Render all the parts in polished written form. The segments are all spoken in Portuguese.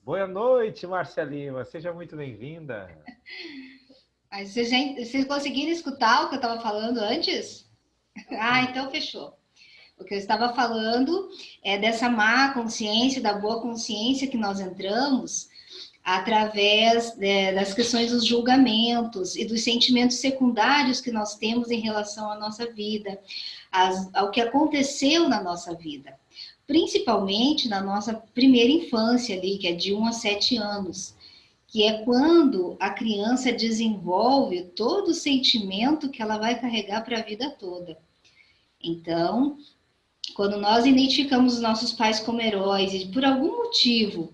Boa noite, Márcia Lima. Seja muito bem-vinda. Aí vocês conseguiram escutar o que eu estava falando antes? Ah, então fechou. O que eu estava falando é dessa má consciência, da boa consciência que nós entramos através das questões dos julgamentos e dos sentimentos secundários que nós temos em relação à nossa vida, ao que aconteceu na nossa vida. Principalmente na nossa primeira infância ali, que é de 1 a 7 anos, que é quando a criança desenvolve todo o sentimento que ela vai carregar para a vida toda. Então, quando nós identificamos os nossos pais como heróis e por algum motivo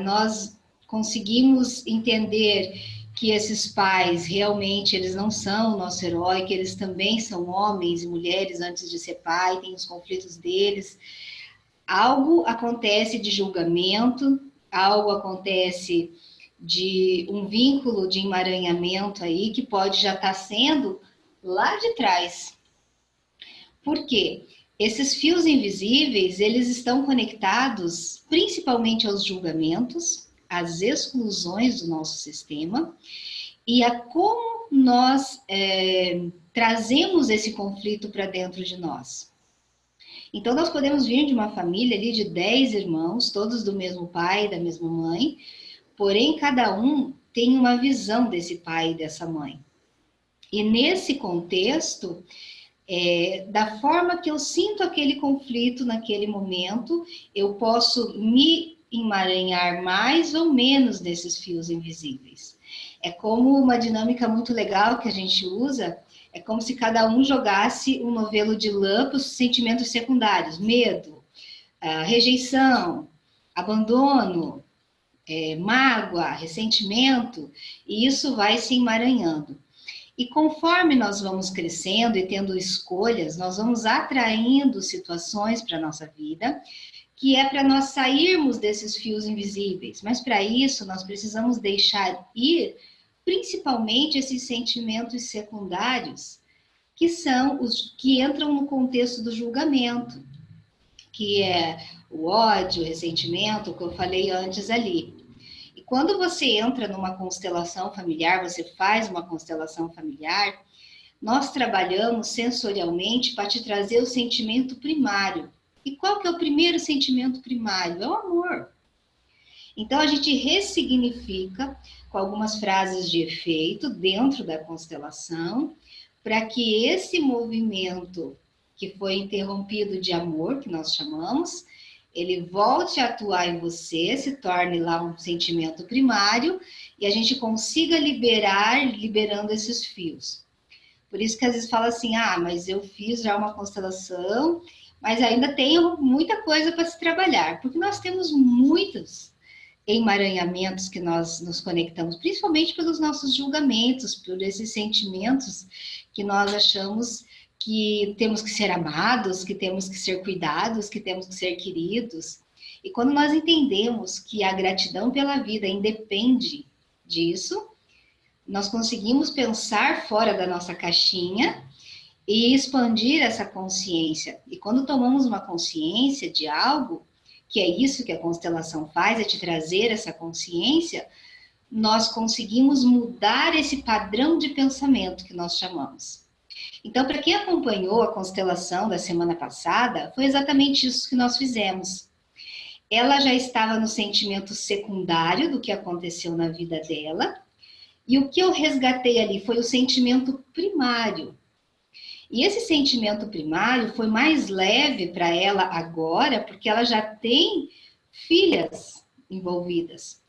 nós conseguimos entender que esses pais realmente eles não são o nosso herói, que eles também são homens e mulheres antes de ser pai, têm os conflitos deles. Algo acontece de julgamento, algo acontece de um vínculo de emaranhamento aí que pode já estar sendo lá de trás. Por quê? Esses fios invisíveis, eles estão conectados principalmente aos julgamentos, às exclusões do nosso sistema e a como nós trazemos esse conflito para dentro de nós. Então, nós podemos vir de uma família ali de 10 irmãos, todos do mesmo pai, da mesma mãe, porém, cada um tem uma visão desse pai e dessa mãe. E nesse contexto, da forma que eu sinto aquele conflito naquele momento, eu posso me emaranhar mais ou menos desses fios invisíveis. É como uma dinâmica muito legal que a gente usa, é como se cada um jogasse um novelo de lã para os sentimentos secundários, medo, rejeição, abandono, mágoa, ressentimento, e isso vai se emaranhando. E conforme nós vamos crescendo e tendo escolhas, nós vamos atraindo situações para a nossa vida, que é para nós sairmos desses fios invisíveis. Mas para isso, nós precisamos deixar ir, principalmente, esses sentimentos secundários, que são os que entram no contexto do julgamento, que é o ódio, o ressentimento, que eu falei antes ali. E quando você entra numa constelação familiar, você faz uma constelação familiar, nós trabalhamos sensorialmente para te trazer o sentimento primário. E qual que é o primeiro sentimento primário? É o amor. Então a gente ressignifica com algumas frases de efeito dentro da constelação, para que esse movimento que foi interrompido de amor, que nós chamamos, ele volte a atuar em você, se torne lá um sentimento primário e a gente consiga liberando esses fios. Por isso que às vezes fala assim, mas eu fiz já uma constelação, mas ainda tenho muita coisa para se trabalhar, porque nós temos muitos emaranhamentos que nós nos conectamos, principalmente pelos nossos julgamentos, por esses sentimentos que nós achamos que temos que ser amados, que temos que ser cuidados, que temos que ser queridos. E quando nós entendemos que a gratidão pela vida independe disso, nós conseguimos pensar fora da nossa caixinha e expandir essa consciência. E quando tomamos uma consciência de algo, que é isso que a constelação faz, é te trazer essa consciência, nós conseguimos mudar esse padrão de pensamento que nós chamamos. Então, para quem acompanhou a constelação da semana passada, foi exatamente isso que nós fizemos. Ela já estava no sentimento secundário do que aconteceu na vida dela, e o que eu resgatei ali foi o sentimento primário. E esse sentimento primário foi mais leve para ela agora, porque ela já tem filhas envolvidas.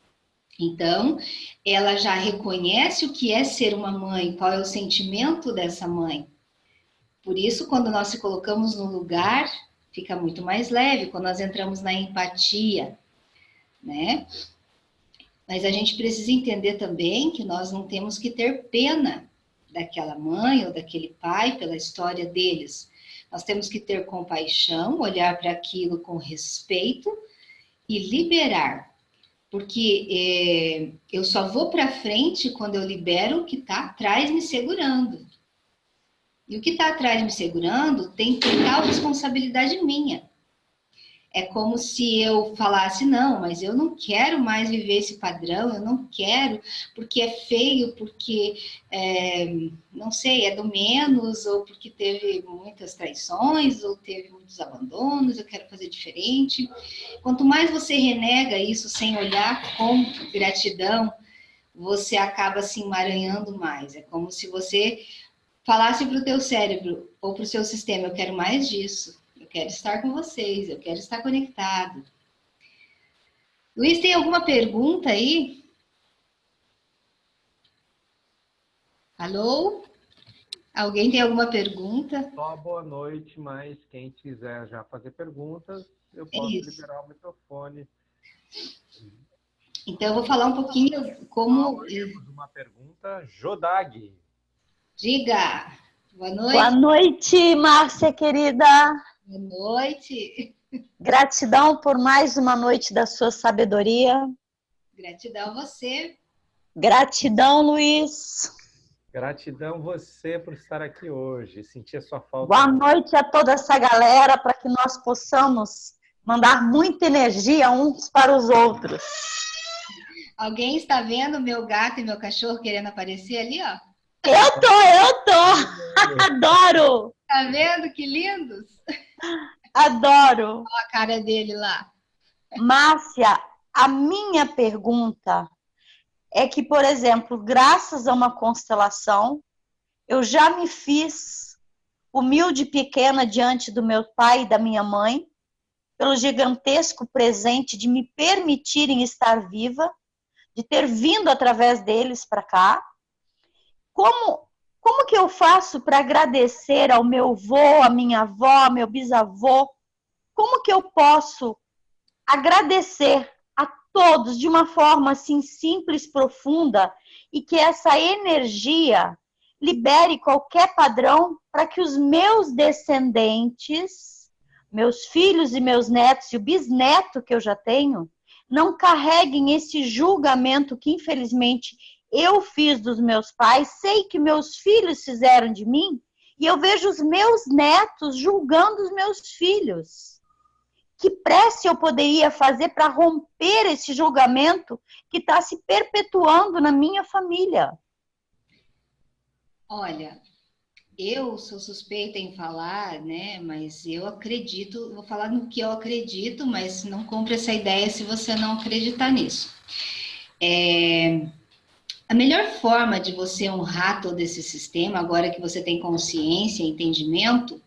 Então, ela já reconhece o que é ser uma mãe, qual é o sentimento dessa mãe. Por isso, quando nós se colocamos no lugar, fica muito mais leve, quando nós entramos na empatia, né? Mas a gente precisa entender também que nós não temos que ter pena daquela mãe ou daquele pai pela história deles. Nós temos que ter compaixão, olhar para aquilo com respeito e liberar. Porque eu só vou para frente quando eu libero o que está atrás me segurando. E o que está atrás me segurando tem total responsabilidade minha. É como se eu falasse, não, mas eu não quero mais viver esse padrão, eu não quero, porque é feio, porque, não sei, é do menos, ou porque teve muitas traições, ou teve muitos abandonos, eu quero fazer diferente. Quanto mais você renega isso sem olhar com gratidão, você acaba se emaranhando mais. É como se você falasse para o teu cérebro ou para o seu sistema, eu quero mais disso, eu quero estar com vocês, eu quero estar conectado. Luiz, tem alguma pergunta aí? Alô? Alguém tem alguma pergunta? Só boa noite, mas quem quiser já fazer perguntas, eu É posso isso. liberar o microfone. Então, eu vou falar um pouquinho como... Temos uma pergunta, Jodag. Diga! Boa Boa noite! noite, Márcia querida. Boa noite! Gratidão por mais uma noite da sua sabedoria. Gratidão a você. Gratidão, Luiz. Gratidão você por estar aqui hoje. Senti a sua falta. Boa noite a toda essa galera, para que nós possamos mandar muita energia uns para os outros. Alguém está vendo meu gato e meu cachorro querendo aparecer ali, ó? Eu tô! Adoro! Tá vendo que lindos? Adoro! Olha a cara dele lá. Márcia, a minha pergunta é que, por exemplo, graças a uma constelação, eu já me fiz humilde e pequena diante do meu pai e da minha mãe, pelo gigantesco presente de me permitirem estar viva, de ter vindo através deles para cá. Como que eu faço para agradecer ao meu avô, à minha avó, ao meu bisavô? Como que eu posso agradecer a todos de uma forma assim simples, profunda, e que essa energia libere qualquer padrão para que os meus descendentes, meus filhos e meus netos e o bisneto que eu já tenho, não carreguem esse julgamento que infelizmente eu fiz dos meus pais, sei que meus filhos fizeram de mim, e eu vejo os meus netos julgando os meus filhos. Que prece eu poderia fazer para romper esse julgamento que está se perpetuando na minha família? Olha, eu sou suspeita em falar, né? Mas eu acredito, vou falar no que eu acredito, mas não compre essa ideia se você não acreditar nisso. A melhor forma de você honrar todo esse sistema, agora que você tem consciência e entendimento,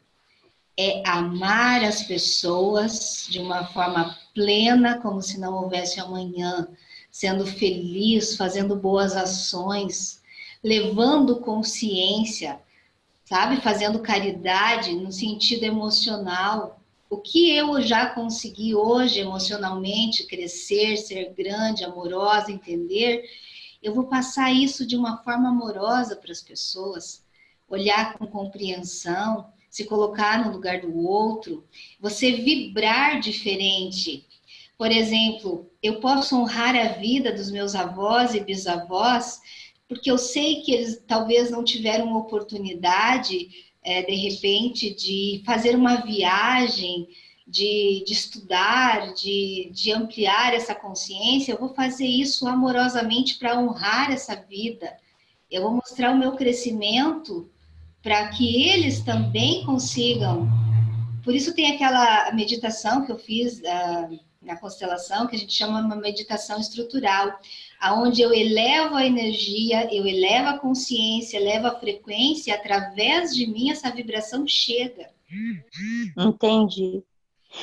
é amar as pessoas de uma forma plena, como se não houvesse amanhã, sendo feliz, fazendo boas ações, levando consciência, sabe? Fazendo caridade no sentido emocional. O que eu já consegui hoje emocionalmente crescer, ser grande, amorosa, entender, eu vou passar isso de uma forma amorosa para as pessoas, olhar com compreensão, se colocar no lugar do outro, você vibrar diferente. Por exemplo, eu posso honrar a vida dos meus avós e bisavós, porque eu sei que eles talvez não tiveram oportunidade, de repente, de fazer uma viagem, de estudar, de ampliar essa consciência. Eu vou fazer isso amorosamente para honrar essa vida. Eu vou mostrar o meu crescimento para que eles também consigam. Por isso tem aquela meditação que eu fiz na constelação, que a gente chama uma meditação estrutural, aonde eu elevo a energia, eu elevo a consciência, elevo a frequência, e através de mim essa vibração chega. Entendi.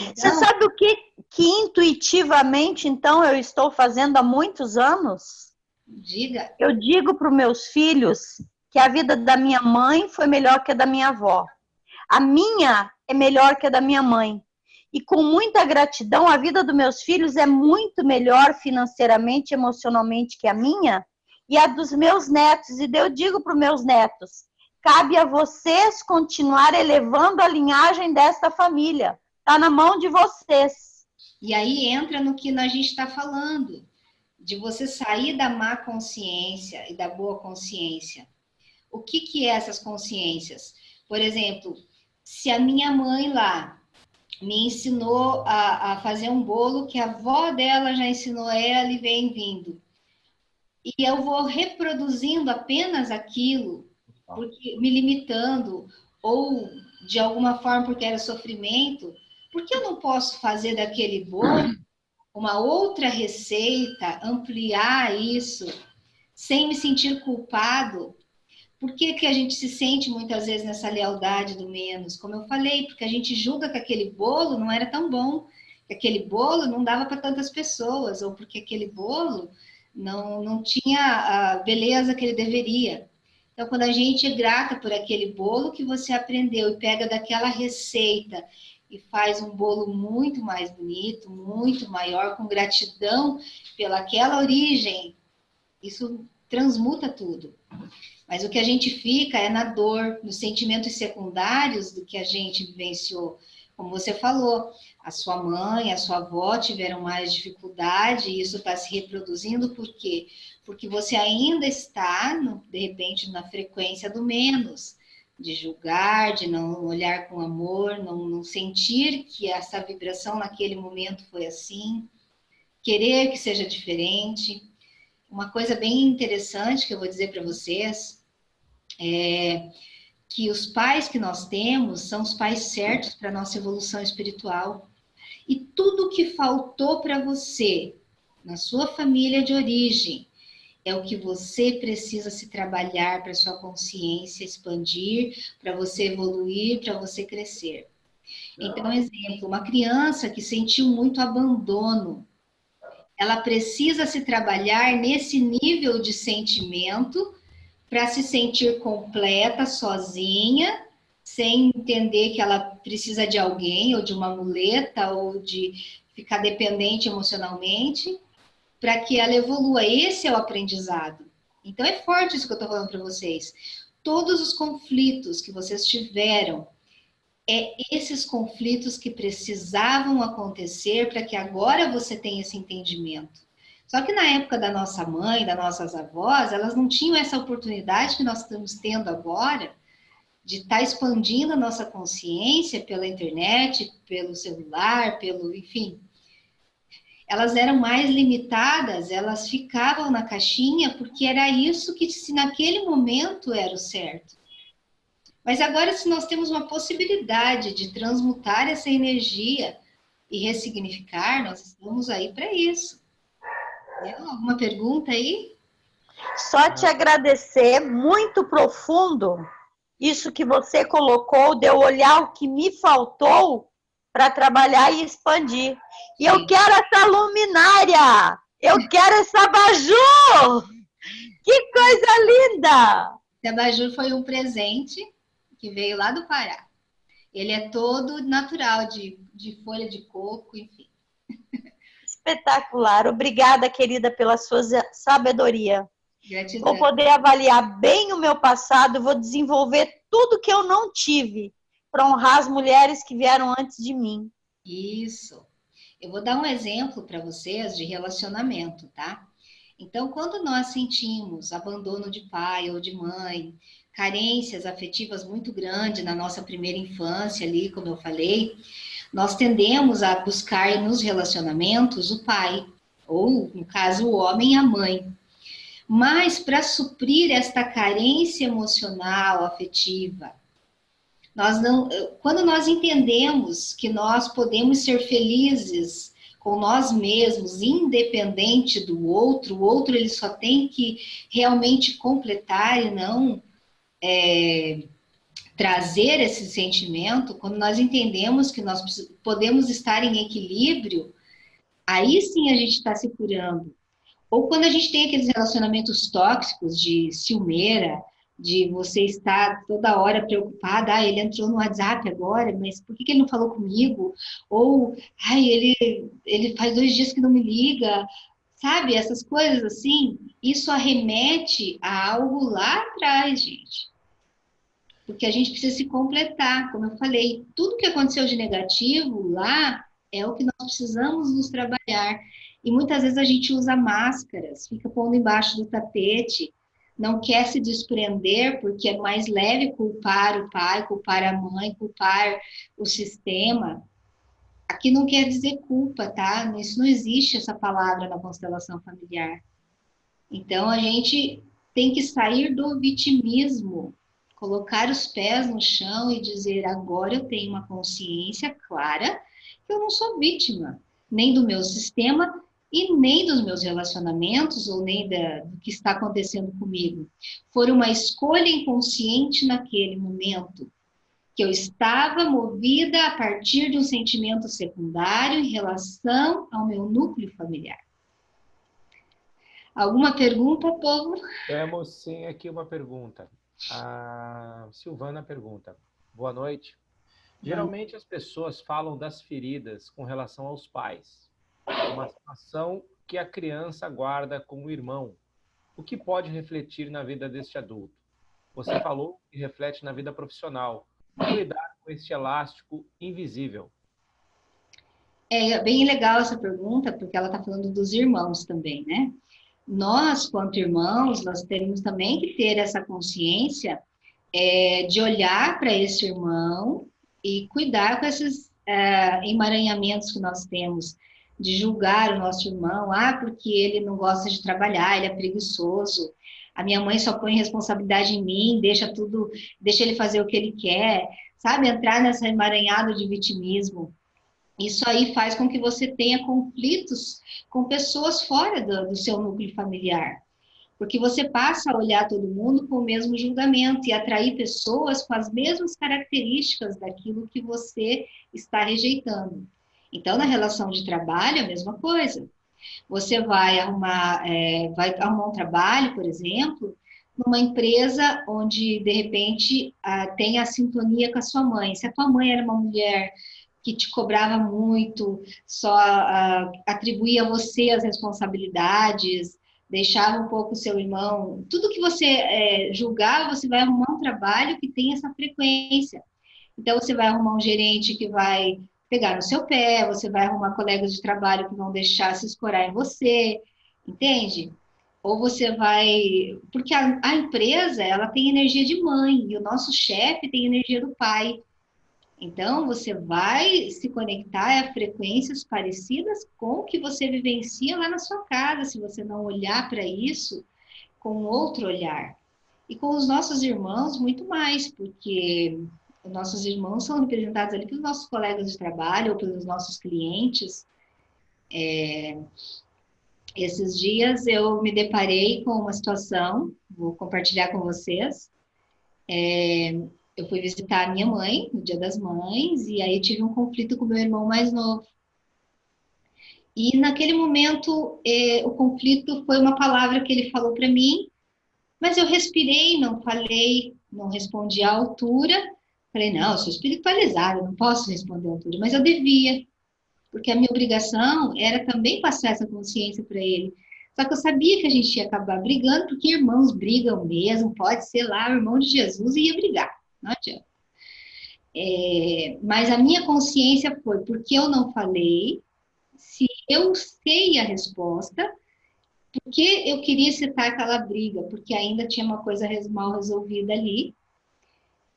Então, você sabe o que intuitivamente, então, eu estou fazendo há muitos anos? Diga. Eu digo para os meus filhos que a vida da minha mãe foi melhor que a da minha avó. A minha é melhor que a da minha mãe. E com muita gratidão, a vida dos meus filhos é muito melhor financeiramente, emocionalmente que a minha e a dos meus netos. E eu digo para os meus netos, cabe a vocês continuar elevando a linhagem desta família. Está na mão de vocês. E aí entra no que a gente está falando, de você sair da má consciência e da boa consciência. O que é essas consciências? Por exemplo, se a minha mãe lá me ensinou a fazer um bolo que a avó dela já ensinou ela e vem vindo. E eu vou reproduzindo apenas aquilo, porque me limitando, ou de alguma forma porque era sofrimento, porque eu não posso fazer daquele bolo uma outra receita, ampliar isso, sem me sentir culpado? Por que que a gente se sente muitas vezes nessa lealdade do menos? Como eu falei, porque a gente julga que aquele bolo não era tão bom, que aquele bolo não dava para tantas pessoas, ou porque aquele bolo não tinha a beleza que ele deveria. Então, quando a gente é grata por aquele bolo que você aprendeu e pega daquela receita e faz um bolo muito mais bonito, muito maior, com gratidão pelaquela origem, isso transmuta tudo. Mas o que a gente fica é na dor, nos sentimentos secundários do que a gente vivenciou. Como você falou, a sua mãe, a sua avó tiveram mais dificuldade e isso está se reproduzindo por quê? Porque você ainda está, de repente, na frequência do menos, de julgar, de não olhar com amor, não sentir que essa vibração naquele momento foi assim, querer que seja diferente. Uma coisa bem interessante que eu vou dizer para vocês é que os pais que nós temos são os pais certos para a nossa evolução espiritual. E tudo que faltou para você, na sua família de origem, é o que você precisa se trabalhar para sua consciência expandir, para você evoluir, para você crescer. Então, exemplo, uma criança que sentiu muito abandono, ela precisa se trabalhar nesse nível de sentimento para se sentir completa, sozinha, sem entender que ela precisa de alguém, ou de uma muleta, ou de ficar dependente emocionalmente, para que ela evolua. Esse é o aprendizado. Então é forte isso que eu estou falando para vocês. Todos os conflitos que vocês tiveram, esses conflitos que precisavam acontecer para que agora você tenha esse entendimento. Só que na época da nossa mãe, das nossas avós, elas não tinham essa oportunidade que nós estamos tendo agora de estar expandindo a nossa consciência pela internet, pelo celular, enfim. Elas eram mais limitadas, elas ficavam na caixinha porque era isso que, se naquele momento, era o certo. Mas agora, se nós temos uma possibilidade de transmutar essa energia e ressignificar, nós estamos aí para isso. Alguma pergunta aí? Só te agradecer, muito profundo, isso que você colocou, de eu olhar o que me faltou para trabalhar e expandir. E eu quero essa luminária! Eu quero esse abajur! Que coisa linda! Esse abajur foi um presente que veio lá do Pará. Ele é todo natural, de folha de coco, enfim. Espetacular. Obrigada, querida, pela sua sabedoria. Gratidão. Vou poder avaliar bem o meu passado, vou desenvolver tudo que eu não tive para honrar as mulheres que vieram antes de mim. Isso. Eu vou dar um exemplo para vocês de relacionamento, tá? Então, quando nós sentimos abandono de pai ou de mãe, carências afetivas muito grandes na nossa primeira infância ali, como eu falei, nós tendemos a buscar nos relacionamentos o pai, ou, no caso, o homem e a mãe. Mas, para suprir esta carência emocional, afetiva, quando nós entendemos que nós podemos ser felizes com nós mesmos, independente do outro, o outro ele só tem que realmente completar e não trazer esse sentimento, quando nós entendemos que nós podemos estar em equilíbrio, aí sim a gente está se curando. Ou quando a gente tem aqueles relacionamentos tóxicos de ciumeira, de você estar toda hora preocupada, ele entrou no WhatsApp agora, mas por que ele não falou comigo? Ou, ele faz 2 dias que não me liga, sabe? Essas coisas assim, isso arremete a algo lá atrás, gente. Porque a gente precisa se completar, como eu falei, tudo que aconteceu de negativo lá é o que nós precisamos nos trabalhar. E muitas vezes a gente usa máscaras, fica pondo embaixo do tapete, não quer se desprender porque é mais leve culpar o pai, culpar a mãe, culpar o sistema. aqui não quer dizer culpa, tá? Isso não existe essa palavra na constelação familiar. Então, a gente tem que sair do vitimismo, colocar os pés no chão e dizer: agora eu tenho uma consciência clara que eu não sou vítima, nem do meu sistema e nem dos meus relacionamentos, ou nem do que está acontecendo comigo. Foi uma escolha inconsciente naquele momento, que eu estava movida a partir de um sentimento secundário em relação ao meu núcleo familiar. Alguma pergunta, povo? Temos sim aqui uma pergunta. A Silvana pergunta: boa noite. Geralmente as pessoas falam das feridas com relação aos pais, uma situação que a criança guarda com o irmão. O que pode refletir na vida deste adulto? Você falou que reflete na vida profissional. Como lidar com este elástico invisível? É bem legal essa pergunta, porque ela está falando dos irmãos também, né? Nós, quanto irmãos, nós temos também que ter essa consciência de olhar para esse irmão e cuidar com esses emaranhamentos que nós temos, de julgar o nosso irmão, porque ele não gosta de trabalhar, ele é preguiçoso, a minha mãe só põe responsabilidade em mim, deixa ele fazer o que ele quer, sabe? Entrar nessa emaranhada de vitimismo. Isso aí faz com que você tenha conflitos com pessoas fora do seu núcleo familiar. Porque você passa a olhar todo mundo com o mesmo julgamento e atrair pessoas com as mesmas características daquilo que você está rejeitando. Então, na relação de trabalho, a mesma coisa. Você vai arrumar um trabalho, por exemplo, numa empresa onde, de repente, tem a sintonia com a sua mãe. Se a tua mãe era uma mulher que te cobrava muito, só atribuía a você as responsabilidades, deixava um pouco o seu irmão, tudo que você julgar, você vai arrumar um trabalho que tem essa frequência. Então, você vai arrumar um gerente que vai pegar no seu pé, você vai arrumar colegas de trabalho que vão deixar se escorar em você, entende? Ou você vai... Porque a empresa, ela tem energia de mãe, e o nosso chefe tem energia do pai. Então, você vai se conectar a frequências parecidas com o que você vivencia lá na sua casa, se você não olhar para isso com outro olhar. E com os nossos irmãos, muito mais, porque os nossos irmãos são representados ali pelos nossos colegas de trabalho ou pelos nossos clientes. Esses dias eu me deparei com uma situação, vou compartilhar com vocês. Eu fui visitar a minha mãe no Dia das Mães e aí tive um conflito com meu irmão mais novo. E naquele momento, o conflito foi uma palavra que ele falou para mim, mas eu respirei, não falei, não respondi à altura. Falei, não, eu sou espiritualizada, não posso responder à altura, mas eu devia, porque a minha obrigação era também passar essa consciência para ele. Só que eu sabia que a gente ia acabar brigando, porque irmãos brigam mesmo, pode ser lá o irmão de Jesus e ia brigar, não adianta. Mas a minha consciência foi, porque eu não falei, se eu sei a resposta, porque eu queria citar aquela briga, porque ainda tinha uma coisa mal resolvida ali.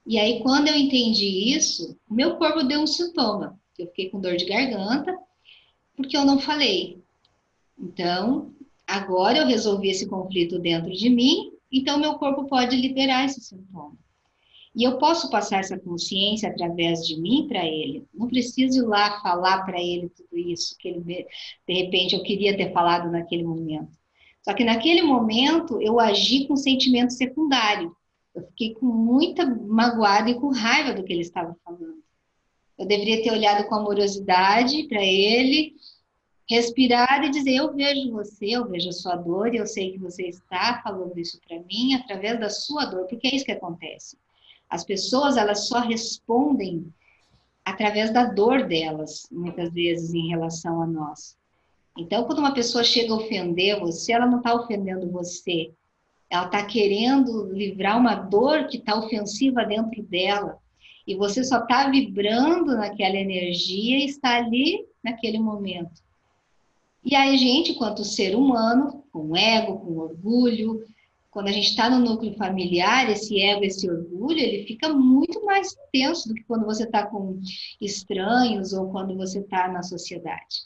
E aí, quando eu entendi isso, o meu corpo deu um sintoma. Eu fiquei com dor de garganta, porque eu não falei. Então, agora eu resolvi esse conflito dentro de mim, então meu corpo pode liberar esse sintoma. E eu posso passar essa consciência através de mim para ele. Não preciso ir lá falar para ele tudo isso, que ele, de repente, eu queria ter falado naquele momento. Só que naquele momento, eu agi com sentimento secundário. Eu fiquei com muita magoada e com raiva do que ele estava falando. Eu deveria ter olhado com amorosidade para ele, respirar e dizer, eu vejo você, eu vejo a sua dor, e eu sei que você está falando isso para mim através da sua dor, porque é isso que acontece. As pessoas, elas só respondem através da dor delas, muitas vezes, em relação a nós. Então, quando uma pessoa chega a ofender você, ela não está ofendendo você. Ela está querendo livrar uma dor que está ofensiva dentro dela. E você só está vibrando naquela energia e está ali naquele momento. E aí a gente, quanto ser humano, com ego, com orgulho, quando a gente está no núcleo familiar, esse ego, esse orgulho, ele fica muito mais intenso do que quando você está com estranhos ou quando você está na sociedade.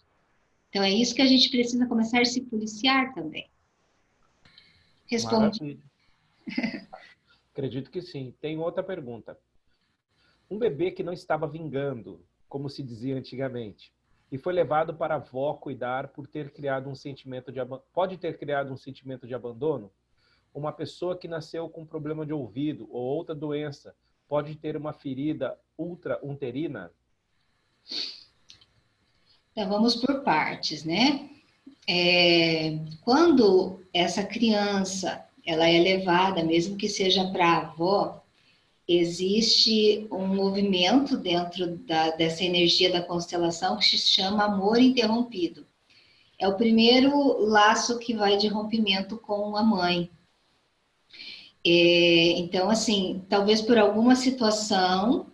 Então, é isso que a gente precisa começar a se policiar também. Responde. Maravilha. Acredito que sim. Tem outra pergunta. Um bebê que não estava vingando, como se dizia antigamente, e foi levado para a avó cuidar por ter criado um sentimento de pode ter criado um sentimento de abandono? Uma pessoa que nasceu com problema de ouvido ou outra doença pode ter uma ferida ultra-uterina? Então, vamos por partes, né? Quando essa criança ela é levada, mesmo que seja para a avó, existe um movimento dentro dessa energia da constelação que se chama amor interrompido. É o primeiro laço que vai de rompimento com a mãe. Então, assim, talvez por alguma situação,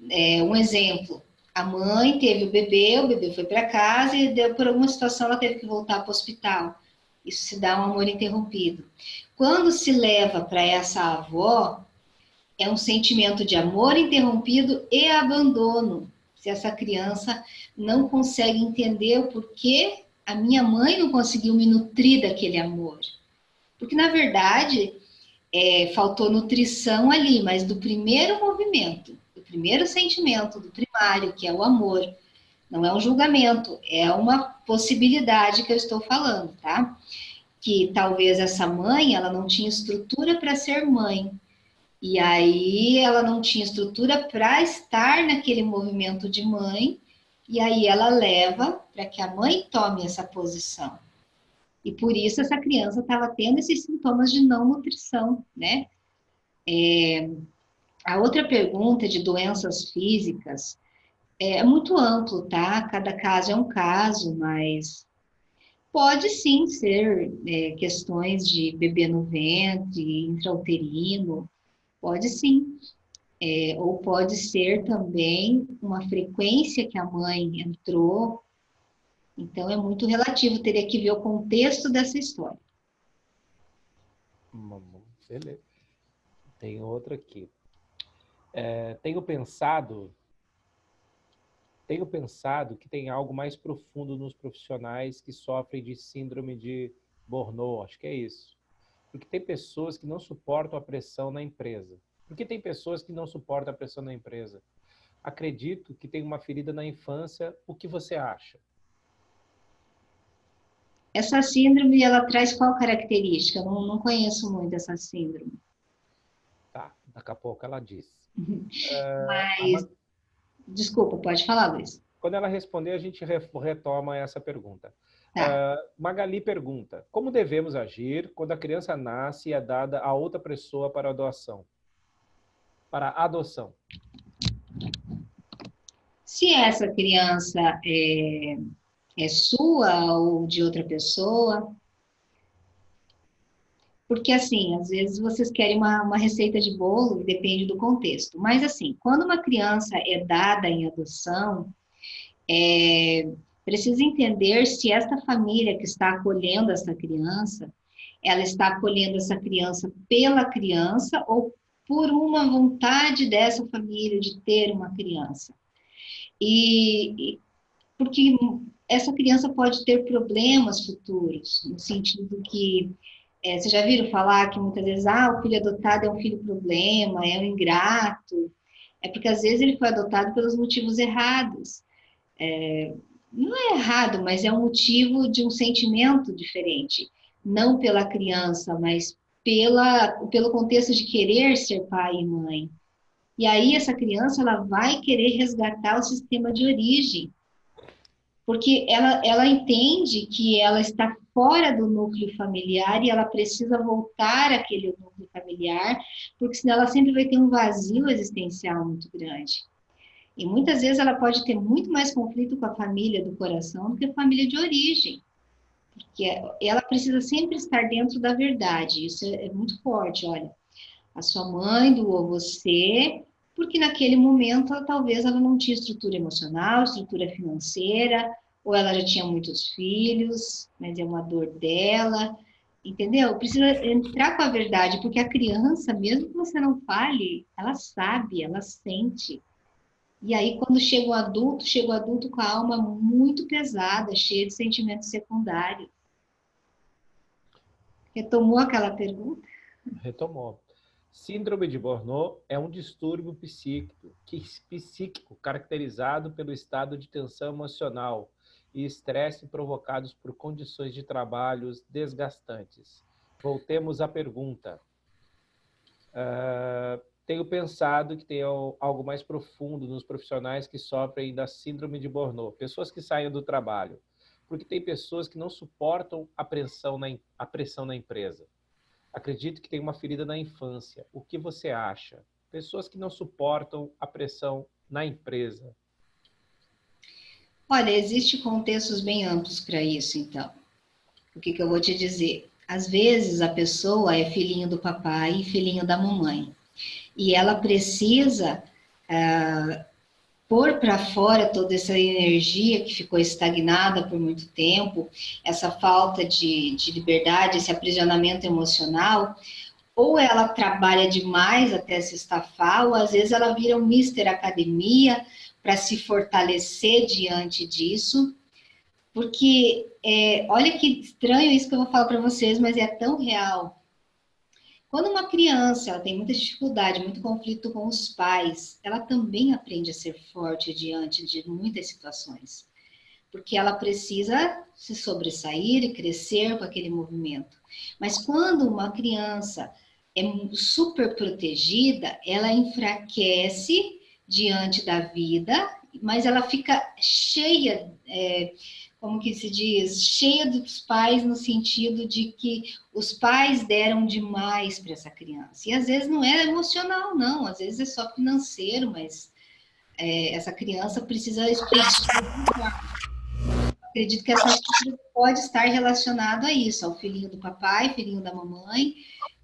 um exemplo, a mãe teve o bebê foi para casa e por alguma situação ela teve que voltar para o hospital. Isso se dá um amor interrompido. Quando se leva para essa avó, é um sentimento de amor interrompido e abandono. Se essa criança não consegue entender o porquê a minha mãe não conseguiu me nutrir daquele amor. Porque, na verdade, faltou nutrição ali, mas do primeiro movimento, do primeiro sentimento, do primário, que é o amor. Não é um julgamento, é uma possibilidade que eu estou falando, tá? Que talvez essa mãe, ela não tinha estrutura para ser mãe. E aí ela não tinha estrutura para estar naquele movimento de mãe, e aí ela leva para que a mãe tome essa posição. E por isso essa criança estava tendo esses sintomas de não nutrição, né? A outra pergunta de doenças físicas é muito amplo, tá? Cada caso é um caso, mas pode sim ser questões de bebê no ventre, intrauterino, pode sim. Ou pode ser também uma frequência que a mãe entrou. Então, é muito relativo, teria que ver o contexto dessa história. Beleza. Tem outra aqui. Tenho pensado que tem algo mais profundo nos profissionais que sofrem de síndrome de Burnout, acho que é isso. Porque tem pessoas que não suportam a pressão na empresa. Por que tem pessoas que não suportam a pressão na empresa? Acredito que tem uma ferida na infância. O que você acha? Essa síndrome, ela traz qual característica? Eu não conheço muito essa síndrome. Tá, daqui a pouco ela diz. Mas, desculpa, pode falar, Luiz. Quando ela responder, a gente retoma essa pergunta. Tá. Magali pergunta, como devemos agir quando a criança nasce e é dada a outra pessoa para adoção? Para adoção. Se essa criança é sua ou de outra pessoa, porque assim, às vezes vocês querem uma receita de bolo, depende do contexto. Mas assim, quando uma criança é dada em adoção, precisa entender se esta família que está acolhendo essa criança, ela está acolhendo essa criança pela criança ou por uma vontade dessa família de ter uma criança. Porque essa criança pode ter problemas futuros, no sentido que, vocês já viram falar que muitas vezes, o filho adotado é um filho problema, é um ingrato, é porque às vezes ele foi adotado pelos motivos errados. Não é errado, mas é um motivo de um sentimento diferente, não pela criança, mas pelo contexto de querer ser pai e mãe. E aí essa criança ela vai querer resgatar o sistema de origem, porque ela entende que ela está fora do núcleo familiar e ela precisa voltar àquele núcleo familiar, porque senão ela sempre vai ter um vazio existencial muito grande. E muitas vezes ela pode ter muito mais conflito com a família do coração do que a família de origem, porque ela precisa sempre estar dentro da verdade, isso é muito forte, olha, a sua mãe doou você, porque naquele momento talvez ela não tinha estrutura emocional, estrutura financeira, ou ela já tinha muitos filhos, mas é uma dor dela, Entendeu? Precisa entrar com a verdade, porque a criança, mesmo que você não fale, ela sabe, ela sente. E aí, quando chega o adulto com a alma muito pesada, cheia de sentimentos secundários. Retomou aquela pergunta? Retomou. Síndrome de Burnout é um distúrbio psíquico caracterizado pelo estado de tensão emocional e estresse provocados por condições de trabalho desgastantes. Voltemos à pergunta. Tenho pensado que tem algo mais profundo nos profissionais que sofrem da síndrome de Burnout, pessoas que saem do trabalho, porque tem pessoas que não suportam a pressão na empresa. Acredito que tem uma ferida na infância. O que você acha? Pessoas que não suportam a pressão na empresa. Olha, existem contextos bem amplos para isso, então. O que eu vou te dizer? Às vezes a pessoa é filhinho do papai e filhinho da mamãe. E ela precisa pôr para fora toda essa energia que ficou estagnada por muito tempo, essa falta de liberdade, esse aprisionamento emocional. Ou ela trabalha demais até se estafar, ou às vezes ela vira um Mister Academia para se fortalecer diante disso. Porque, olha que estranho isso que eu vou falar para vocês, mas é tão real. Quando uma criança ela tem muita dificuldade, muito conflito com os pais, ela também aprende a ser forte diante de muitas situações. Porque ela precisa se sobressair e crescer com aquele movimento. Mas quando uma criança é super protegida, ela enfraquece diante da vida, mas ela fica cheia, como que se diz, cheia dos pais no sentido de que os pais deram demais para essa criança. E às vezes não é emocional, não, às vezes é só financeiro, mas essa criança precisa expressar. Acredito que essa coisa pode estar relacionada a isso, ao filhinho do papai, filhinho da mamãe,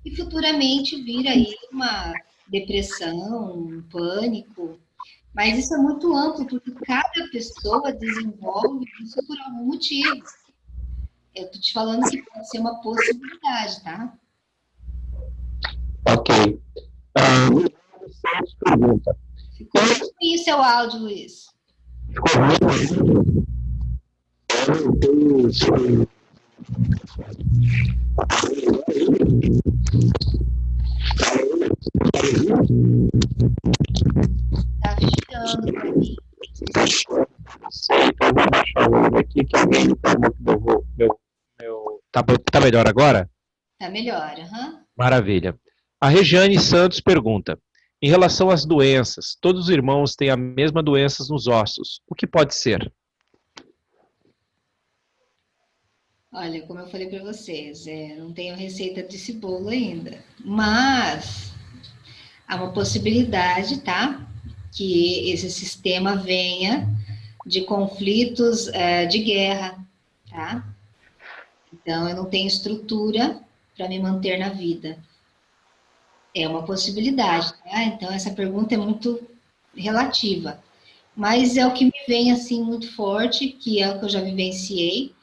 e futuramente vir aí uma depressão, um pânico. Mas isso é muito amplo, porque cada pessoa desenvolve isso por algum motivo. Eu estou te falando que pode ser uma possibilidade, tá? Ok. Pergunta. Ficou muito ruim o seu áudio, Luiz. Tá chiando para mim. Então, vou baixar o áudio aqui, que alguém informou que Tá melhor agora? Tá melhor, aham. Maravilha. A Regiane Santos pergunta: em relação às doenças, todos os irmãos têm a mesma doença nos ossos. O que pode ser? Olha, como eu falei para vocês, não tenho receita desse bolo ainda, mas há uma possibilidade, tá? Que esse sistema venha de conflitos de guerra, tá? Então, eu não tenho estrutura para me manter na vida. É uma possibilidade, tá? Então, essa pergunta é muito relativa. Mas é o que me vem, assim, muito forte, que é o que eu já vivenciei,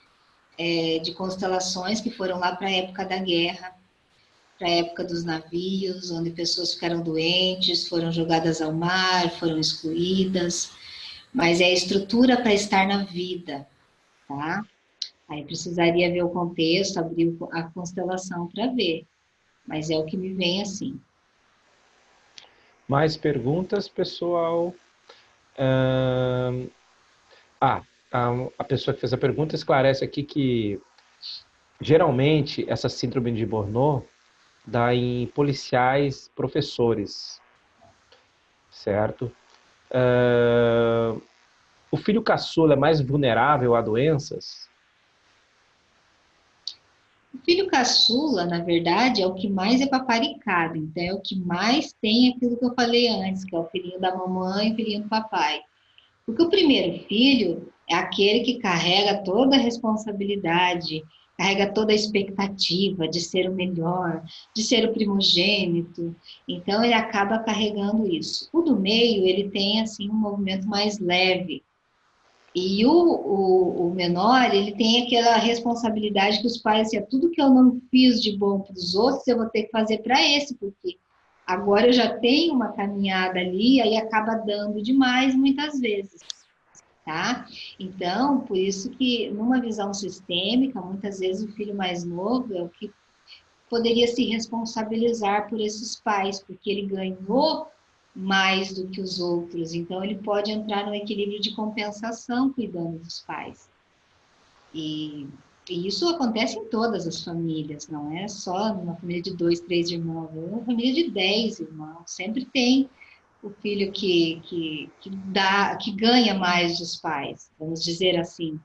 de constelações que foram lá para a época da guerra, para a época dos navios, onde pessoas ficaram doentes, foram jogadas ao mar, foram excluídas. Mas é a estrutura para estar na vida, tá? Aí precisaria ver o contexto, abrir a constelação para ver. Mas é o que me vem assim. Mais perguntas, pessoal? A pessoa que fez a pergunta esclarece aqui que geralmente essa síndrome de Burnout dá em policiais professores, certo? O filho caçula é mais vulnerável a doenças? O filho caçula, na verdade, é o que mais é paparicado. Então, é o que mais tem aquilo que eu falei antes, que é o filhinho da mamãe e o filhinho do papai. Porque o primeiro filho é aquele que carrega toda a responsabilidade, carrega toda a expectativa de ser o melhor, de ser o primogênito. Então, ele acaba carregando isso. O do meio, ele tem, assim, um movimento mais leve. E o menor, ele tem aquela responsabilidade que os pais, assim, tudo que eu não fiz de bom para os outros, eu vou ter que fazer para esse, porque agora eu já tenho uma caminhada ali, aí acaba dando demais muitas vezes, tá? Então, por isso que numa visão sistêmica, muitas vezes o filho mais novo é o que poderia se responsabilizar por esses pais, porque ele ganhou mais do que os outros, então ele pode entrar no equilíbrio de compensação cuidando dos pais. E isso acontece em todas as famílias, não é só numa família de 2, 3 irmãos, é uma família de 10 irmãos, sempre tem o filho que ganha mais dos pais, vamos dizer assim.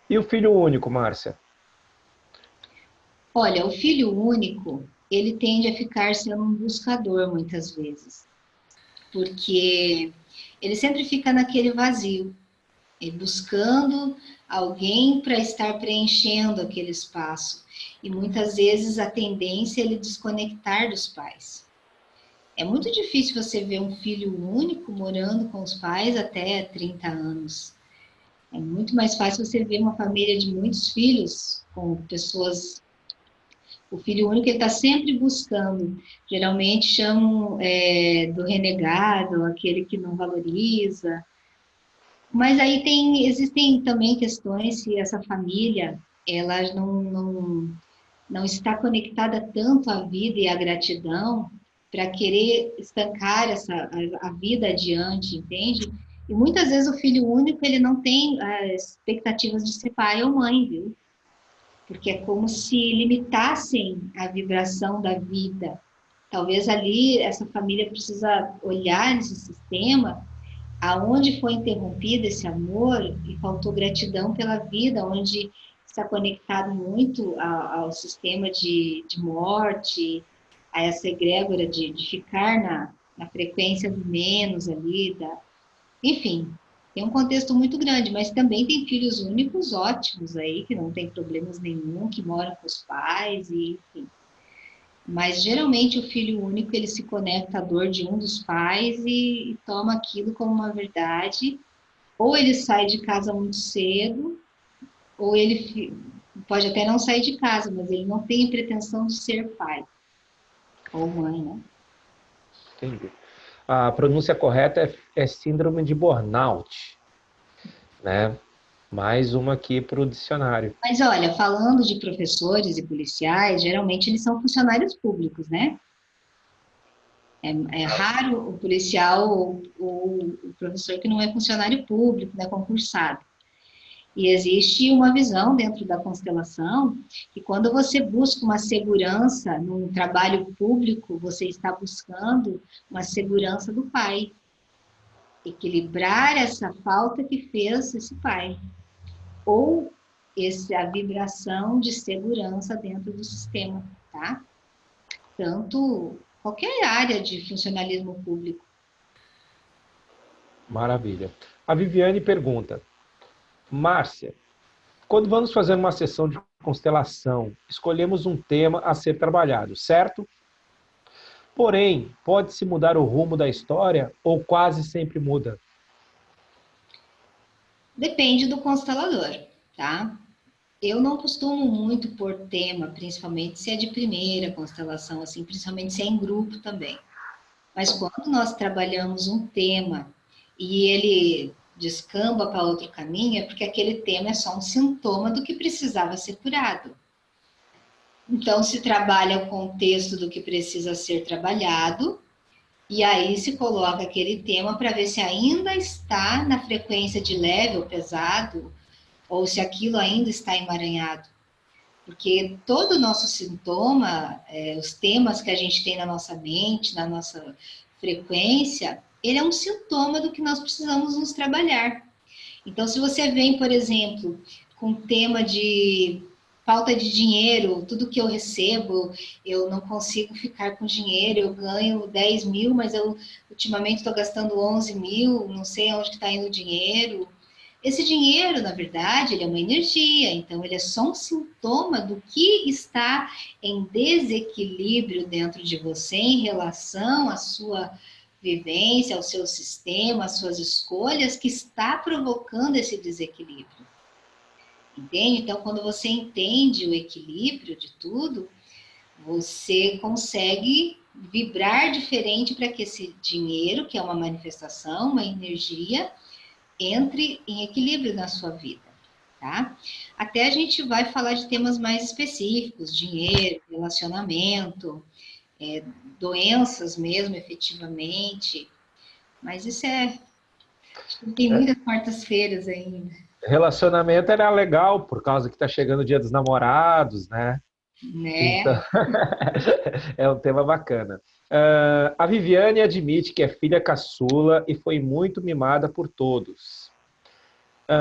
E o filho único, Márcia? Olha, o filho único, ele tende a ficar sendo um buscador muitas vezes, porque ele sempre fica naquele vazio, buscando alguém para estar preenchendo aquele espaço. E muitas vezes a tendência é ele desconectar dos pais. É muito difícil você ver um filho único morando com os pais até 30 anos. É muito mais fácil você ver uma família de muitos filhos, com pessoas. O filho único ele está sempre buscando. Geralmente chamam do renegado, aquele que não valoriza. Mas aí existem também questões se essa família ela não está conectada tanto à vida e à gratidão para querer estancar a vida adiante, entende? E muitas vezes o filho único ele não tem as expectativas de ser pai ou mãe, viu? Porque é como se limitassem a vibração da vida. Talvez ali essa família precisa olhar nesse sistema aonde foi interrompido esse amor e faltou gratidão pela vida, onde está conectado muito ao sistema de morte, a essa egrégora de ficar na frequência do menos ali, enfim, tem um contexto muito grande, mas também tem filhos únicos ótimos aí, que não tem problemas nenhum, que moram com os pais, e enfim. Mas geralmente o filho único ele se conecta à dor de um dos pais e toma aquilo como uma verdade. Ou ele sai de casa muito cedo, ou ele pode até não sair de casa, mas ele não tem pretensão de ser pai ou mãe, né? Entendi. A pronúncia correta é síndrome de burnout, né? Mais uma aqui para o dicionário. Mas olha, falando de professores e policiais, geralmente eles são funcionários públicos, né? É raro o policial ou o professor que não é funcionário público, não é concursado. E existe uma visão dentro da constelação que quando você busca uma segurança num trabalho público, você está buscando uma segurança do pai. Equilibrar essa falta que fez esse pai. Ou a vibração de segurança dentro do sistema, tá? Tanto qualquer área de funcionalismo público. Maravilha. A Viviane pergunta: Márcia, quando vamos fazer uma sessão de constelação, escolhemos um tema a ser trabalhado, certo? Porém, pode-se mudar o rumo da história ou quase sempre muda? Depende do constelador, tá? Eu não costumo muito por tema, principalmente se é de primeira constelação, assim, principalmente se é em grupo também. Mas quando nós trabalhamos um tema e ele descamba para outro caminho, é porque aquele tema é só um sintoma do que precisava ser curado. Então, se trabalha o contexto do que precisa ser trabalhado, e aí se coloca aquele tema para ver se ainda está na frequência de leve ou pesado, ou se aquilo ainda está emaranhado. Porque todo o nosso sintoma, os temas que a gente tem na nossa mente, na nossa frequência, ele é um sintoma do que nós precisamos nos trabalhar. Então, se você vem, por exemplo, com tema de falta de dinheiro, tudo que eu recebo, eu não consigo ficar com dinheiro, eu ganho 10 mil, mas eu ultimamente estou gastando 11 mil, não sei onde está indo o dinheiro. Esse dinheiro, na verdade, ele é uma energia, então ele é só um sintoma do que está em desequilíbrio dentro de você em relação à sua vivência, ao seu sistema, às suas escolhas, que está provocando esse desequilíbrio. Entende? Então, quando você entende o equilíbrio de tudo, você consegue vibrar diferente para que esse dinheiro, que é uma manifestação, uma energia, entre em equilíbrio na sua vida, tá? Até a gente vai falar de temas mais específicos, dinheiro, relacionamento, doenças mesmo, efetivamente, mas isso tem muitas quartas-feiras ainda. Relacionamento era legal, por causa que está chegando o Dia dos Namorados, né? Né? Então, é um tema bacana. A Viviane admite que é filha caçula e foi muito mimada por todos.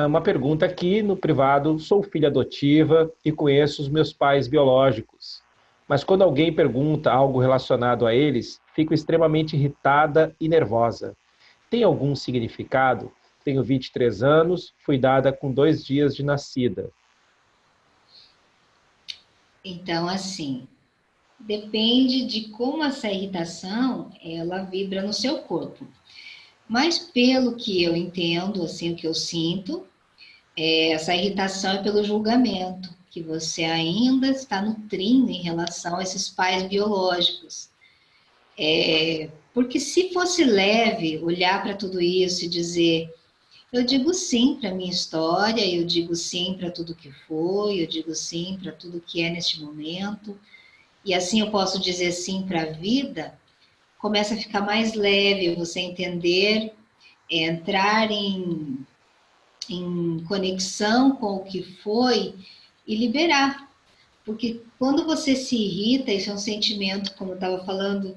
Uma pergunta aqui no privado: sou filha adotiva e conheço os meus pais biológicos, mas quando alguém pergunta algo relacionado a eles, fico extremamente irritada e nervosa. Tem algum significado? Tenho 23 anos, fui dada com 2 dias de nascida. Então, assim, depende de como essa irritação, ela vibra no seu corpo. Mas pelo que eu entendo, assim, o que eu sinto, essa irritação é pelo julgamento, que você ainda está nutrindo em relação a esses pais biológicos. Porque se fosse leve olhar para tudo isso e dizer, eu digo sim para a minha história, eu digo sim para tudo que foi, eu digo sim para tudo que é neste momento, e assim eu posso dizer sim para a vida, começa a ficar mais leve você entender, entrar em conexão com o que foi e liberar. Porque quando você se irrita, isso é um sentimento, como eu estava falando,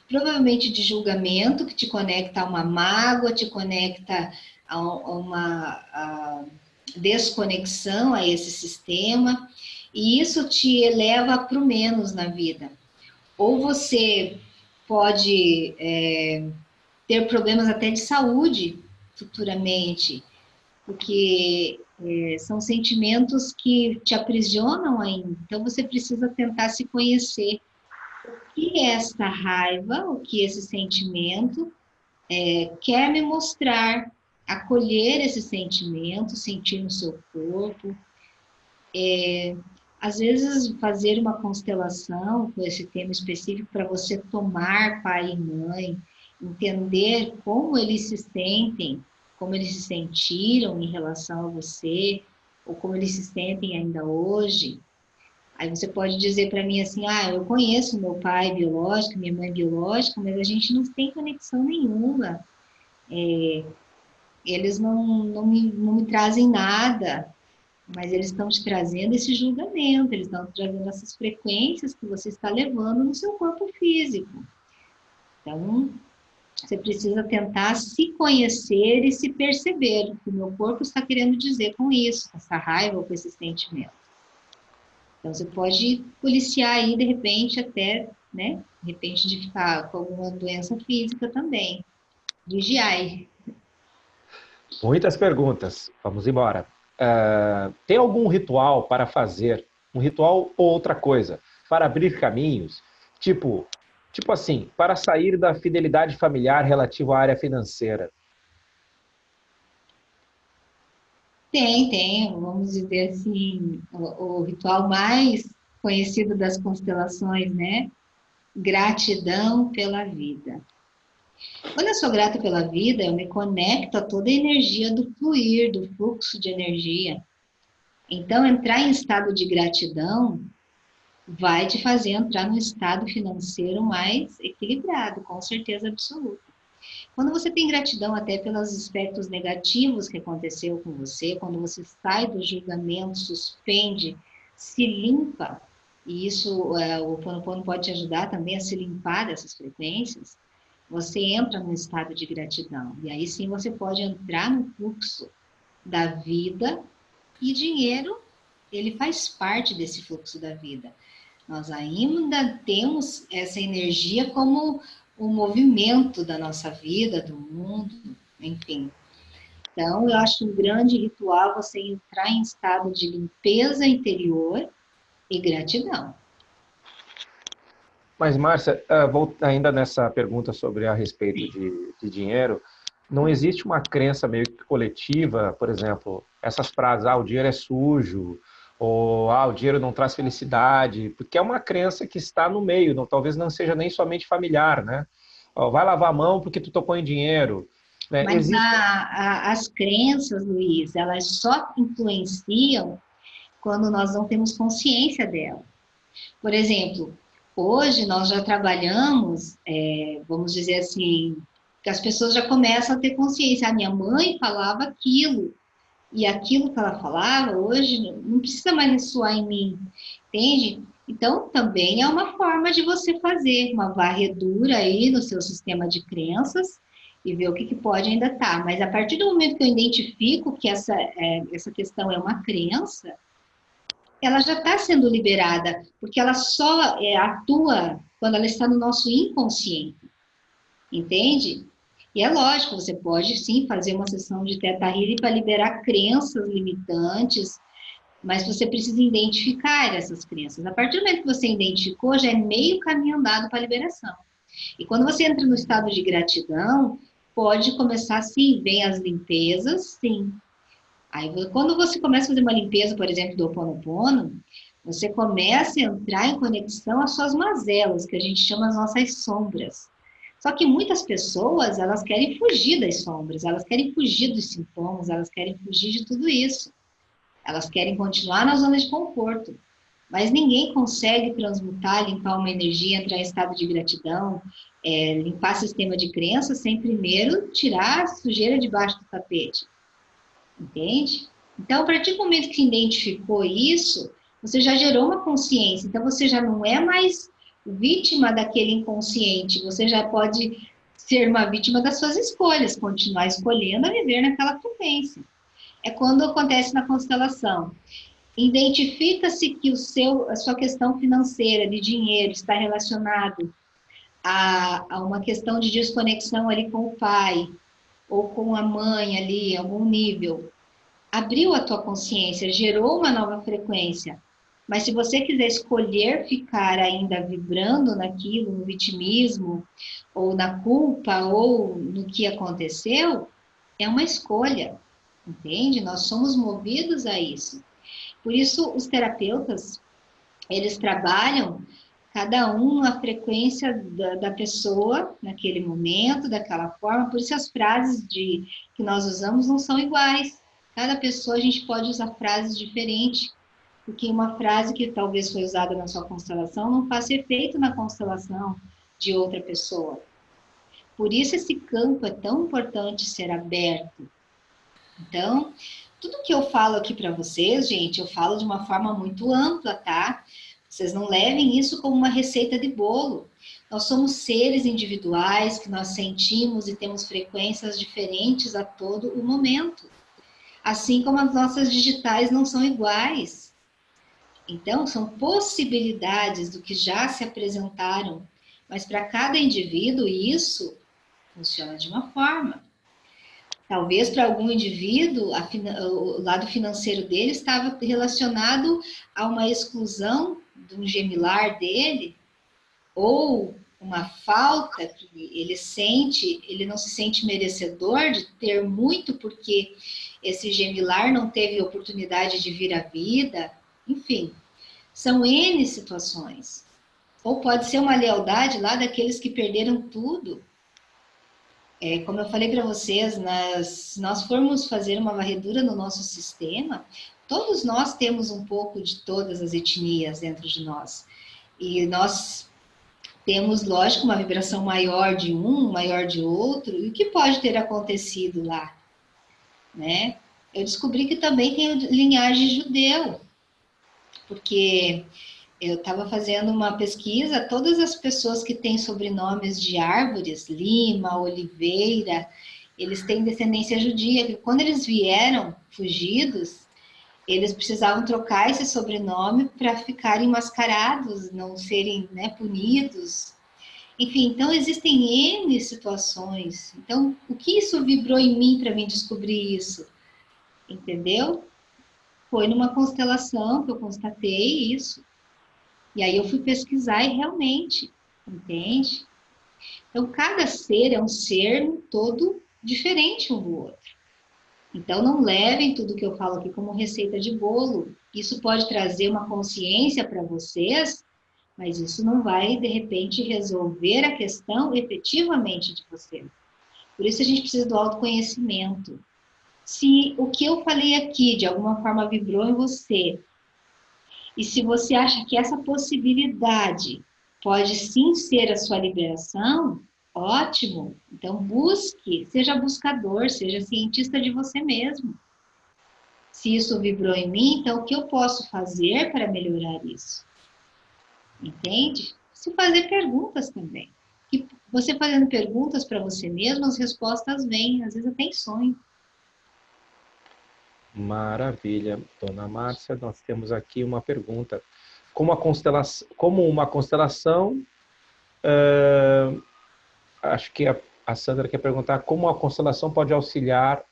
provavelmente de julgamento, que te conecta a uma mágoa, te conecta a uma desconexão a esse sistema, e isso te eleva para o menos na vida. Ou você pode ter problemas até de saúde futuramente, porque são sentimentos que te aprisionam ainda. Então você precisa tentar se conhecer. O que é essa raiva, o que esse sentimento quer me mostrar, acolher esse sentimento, sentir no seu corpo. Às vezes fazer uma constelação com esse tema específico para você tomar pai e mãe, entender como eles se sentem, como eles se sentiram em relação a você, ou como eles se sentem ainda hoje. Aí você pode dizer para mim assim, eu conheço meu pai biológico, minha mãe biológica, mas a gente não tem conexão nenhuma. Eles não me trazem nada, mas eles estão te trazendo esse julgamento, eles estão te trazendo essas frequências que você está levando no seu corpo físico. Então, você precisa tentar se conhecer e se perceber o que o meu corpo está querendo dizer com isso, com essa raiva ou com esse sentimento. Então, você pode policiar aí, de repente, até, né? De repente, de ficar com alguma doença física também. Vigiar aí. Muitas perguntas. Vamos embora. Tem algum ritual para fazer? Um ritual ou outra coisa? Para abrir caminhos? Tipo assim, para sair da fidelidade familiar relativa à área financeira. Tem, vamos dizer assim, o ritual mais conhecido das constelações, né? Gratidão pela vida. Quando eu sou grata pela vida, eu me conecto a toda a energia do fluir, do fluxo de energia. Então, entrar em estado de gratidão vai te fazer entrar num estado financeiro mais equilibrado, com certeza absoluta. Quando você tem gratidão até pelos aspectos negativos que aconteceu com você, quando você sai do julgamento, suspende, se limpa, e isso o Ho'oponopono pode te ajudar também a se limpar dessas frequências, você entra num estado de gratidão. E aí sim você pode entrar no fluxo da vida, e dinheiro, ele faz parte desse fluxo da vida. Nós ainda temos essa energia como o movimento da nossa vida, do mundo, enfim. Então, eu acho um grande ritual você entrar em estado de limpeza interior e gratidão. Mas, Márcia, ainda nessa pergunta sobre a respeito de dinheiro, não existe uma crença meio que coletiva, por exemplo, essas frases, o dinheiro é sujo, ou o dinheiro não traz felicidade, porque é uma crença que está no meio, não, talvez não seja nem somente familiar, né? Ó, vai lavar a mão porque tu tocou em dinheiro, né? Mas Existe. as crenças, Luiz, elas só influenciam quando nós não temos consciência dela. Por exemplo, hoje nós já trabalhamos, vamos dizer assim, que as pessoas já começam a ter consciência. A minha mãe falava aquilo, e aquilo que ela falava hoje não precisa mais ressoar em mim, entende? Então, também é uma forma de você fazer uma varredura aí no seu sistema de crenças e ver o que pode ainda estar. Mas a partir do momento que eu identifico que essa questão é uma crença, ela já está sendo liberada, porque ela só atua quando ela está no nosso inconsciente, entende? E é lógico, você pode sim fazer uma sessão de Theta Healing para liberar crenças limitantes, mas você precisa identificar essas crenças. A partir do momento que você identificou, já é meio caminho andado para a liberação. E quando você entra no estado de gratidão, pode começar sim, vem as limpezas, sim. Aí, quando você começa a fazer uma limpeza, por exemplo, do Ho Oponopono, você começa a entrar em conexão às suas mazelas, que a gente chama as nossas sombras. Só que muitas pessoas, elas querem fugir das sombras, elas querem fugir dos sintomas, elas querem fugir de tudo isso. Elas querem continuar na zona de conforto. Mas ninguém consegue transmutar, limpar uma energia, entrar em estado de gratidão, limpar sistema de crença, sem primeiro tirar a sujeira debaixo do tapete. Entende? Então, a partir do momento que identificou isso, você já gerou uma consciência. Então, você já não é mais vítima daquele inconsciente. Você já pode ser uma vítima das suas escolhas, continuar escolhendo a viver naquela frequência. É quando acontece na constelação. Identifica-se que a sua questão financeira, de dinheiro, está relacionado a uma questão de desconexão ali com o pai, ou com a mãe ali, em algum nível. Abriu a tua consciência, gerou uma nova frequência. Mas se você quiser escolher ficar ainda vibrando naquilo, no vitimismo, ou na culpa, ou no que aconteceu, é uma escolha, entende? Nós somos movidos a isso. Por isso, os terapeutas, eles trabalham cada um a frequência da pessoa naquele momento, daquela forma. Por isso as frases que nós usamos não são iguais. Cada pessoa a gente pode usar frases diferentes, porque uma frase que talvez foi usada na sua constelação não faça efeito na constelação de outra pessoa. Por isso esse campo é tão importante ser aberto. Então, tudo que eu falo aqui para vocês, gente, eu falo de uma forma muito ampla, tá? Vocês não levem isso como uma receita de bolo. Nós somos seres individuais que nós sentimos e temos frequências diferentes a todo o momento. Assim como as nossas digitais não são iguais. Então, são possibilidades do que já se apresentaram, mas para cada indivíduo isso funciona de uma forma. Talvez para algum indivíduo o lado financeiro dele estava relacionado a uma exclusão de um gemilar dele, ou uma falta que ele sente, ele não se sente merecedor de ter muito porque esse gemilar não teve oportunidade de vir à vida. Enfim, são N situações. Ou pode ser uma lealdade lá daqueles que perderam tudo. Como eu falei para vocês, se nós formos fazer uma varredura no nosso sistema, todos nós temos um pouco de todas as etnias dentro de nós. E nós temos, lógico, uma vibração maior de um, maior de outro. E o que pode ter acontecido lá? Né? Eu descobri que também tem linhagem judeu, porque eu estava fazendo uma pesquisa, todas as pessoas que têm sobrenomes de árvores, Lima, Oliveira, eles têm descendência judia. Quando eles vieram fugidos, eles precisavam trocar esse sobrenome para ficarem mascarados, não serem, né, punidos. Enfim, então existem N situações. Então, o que isso vibrou em mim para mim descobrir isso? Entendeu? Foi numa constelação que eu constatei isso. E aí eu fui pesquisar e realmente entende? Então, cada ser é um ser todo diferente um do outro. Então, não levem tudo que eu falo aqui como receita de bolo. Isso pode trazer uma consciência para vocês, mas isso não vai, de repente, resolver a questão efetivamente de vocês. Por isso, a gente precisa do autoconhecimento. Se o que eu falei aqui, de alguma forma, vibrou em você, e se você acha que essa possibilidade pode sim ser a sua liberação, ótimo. Então busque, seja buscador, seja cientista de você mesmo. Se isso vibrou em mim, então o que eu posso fazer para melhorar isso? Entende? Se fazer perguntas também. E você fazendo perguntas para você mesmo, as respostas vêm, às vezes até em sonho. Maravilha. Dona Márcia, nós temos aqui uma pergunta. Como uma constelação, acho que a Sandra quer perguntar como a constelação pode auxiliar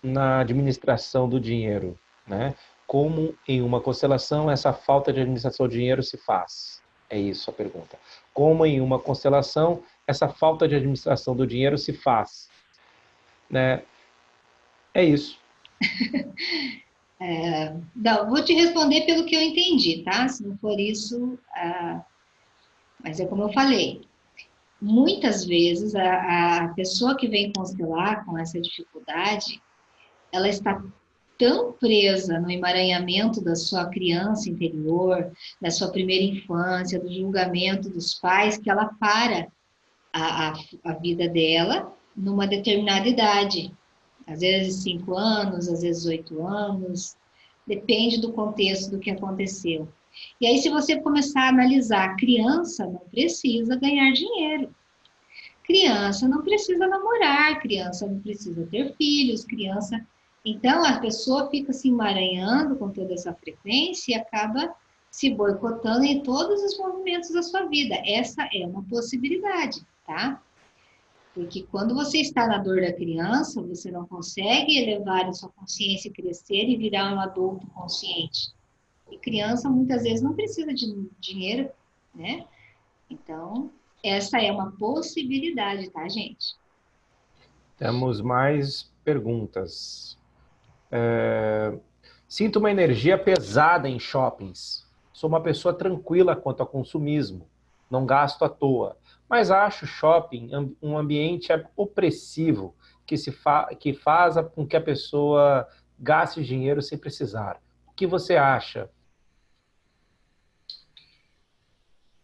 na administração do dinheiro, né? Como em uma constelação essa falta de administração do dinheiro se faz? É isso a pergunta. Como em uma constelação essa falta de administração do dinheiro se faz? Né? É isso. Não, vou te responder pelo que eu entendi, tá? Se não for isso, mas é como eu falei. Muitas vezes a pessoa que vem constelar com essa dificuldade, ela está tão presa no emaranhamento da sua criança interior, da sua primeira infância, do julgamento dos pais, que ela para a vida dela numa determinada idade. Às vezes 5 anos, às vezes 8 anos, depende do contexto do que aconteceu. E aí, se você começar a analisar, a criança não precisa ganhar dinheiro. Criança não precisa namorar, criança não precisa ter filhos, criança... Então, a pessoa fica se emaranhando com toda essa frequência e acaba se boicotando em todos os movimentos da sua vida. Essa é uma possibilidade, tá? Porque quando você está na dor da criança, você não consegue elevar a sua consciência, crescer e virar um adulto consciente. E criança, muitas vezes, não precisa de dinheiro, né? Então, essa é uma possibilidade, tá, gente? Temos mais perguntas. Sinto uma energia pesada em shoppings. Sou uma pessoa tranquila quanto ao consumismo. Não gasto à toa. Mas acho shopping um ambiente opressivo que faz com que a pessoa gaste dinheiro sem precisar. O que você acha?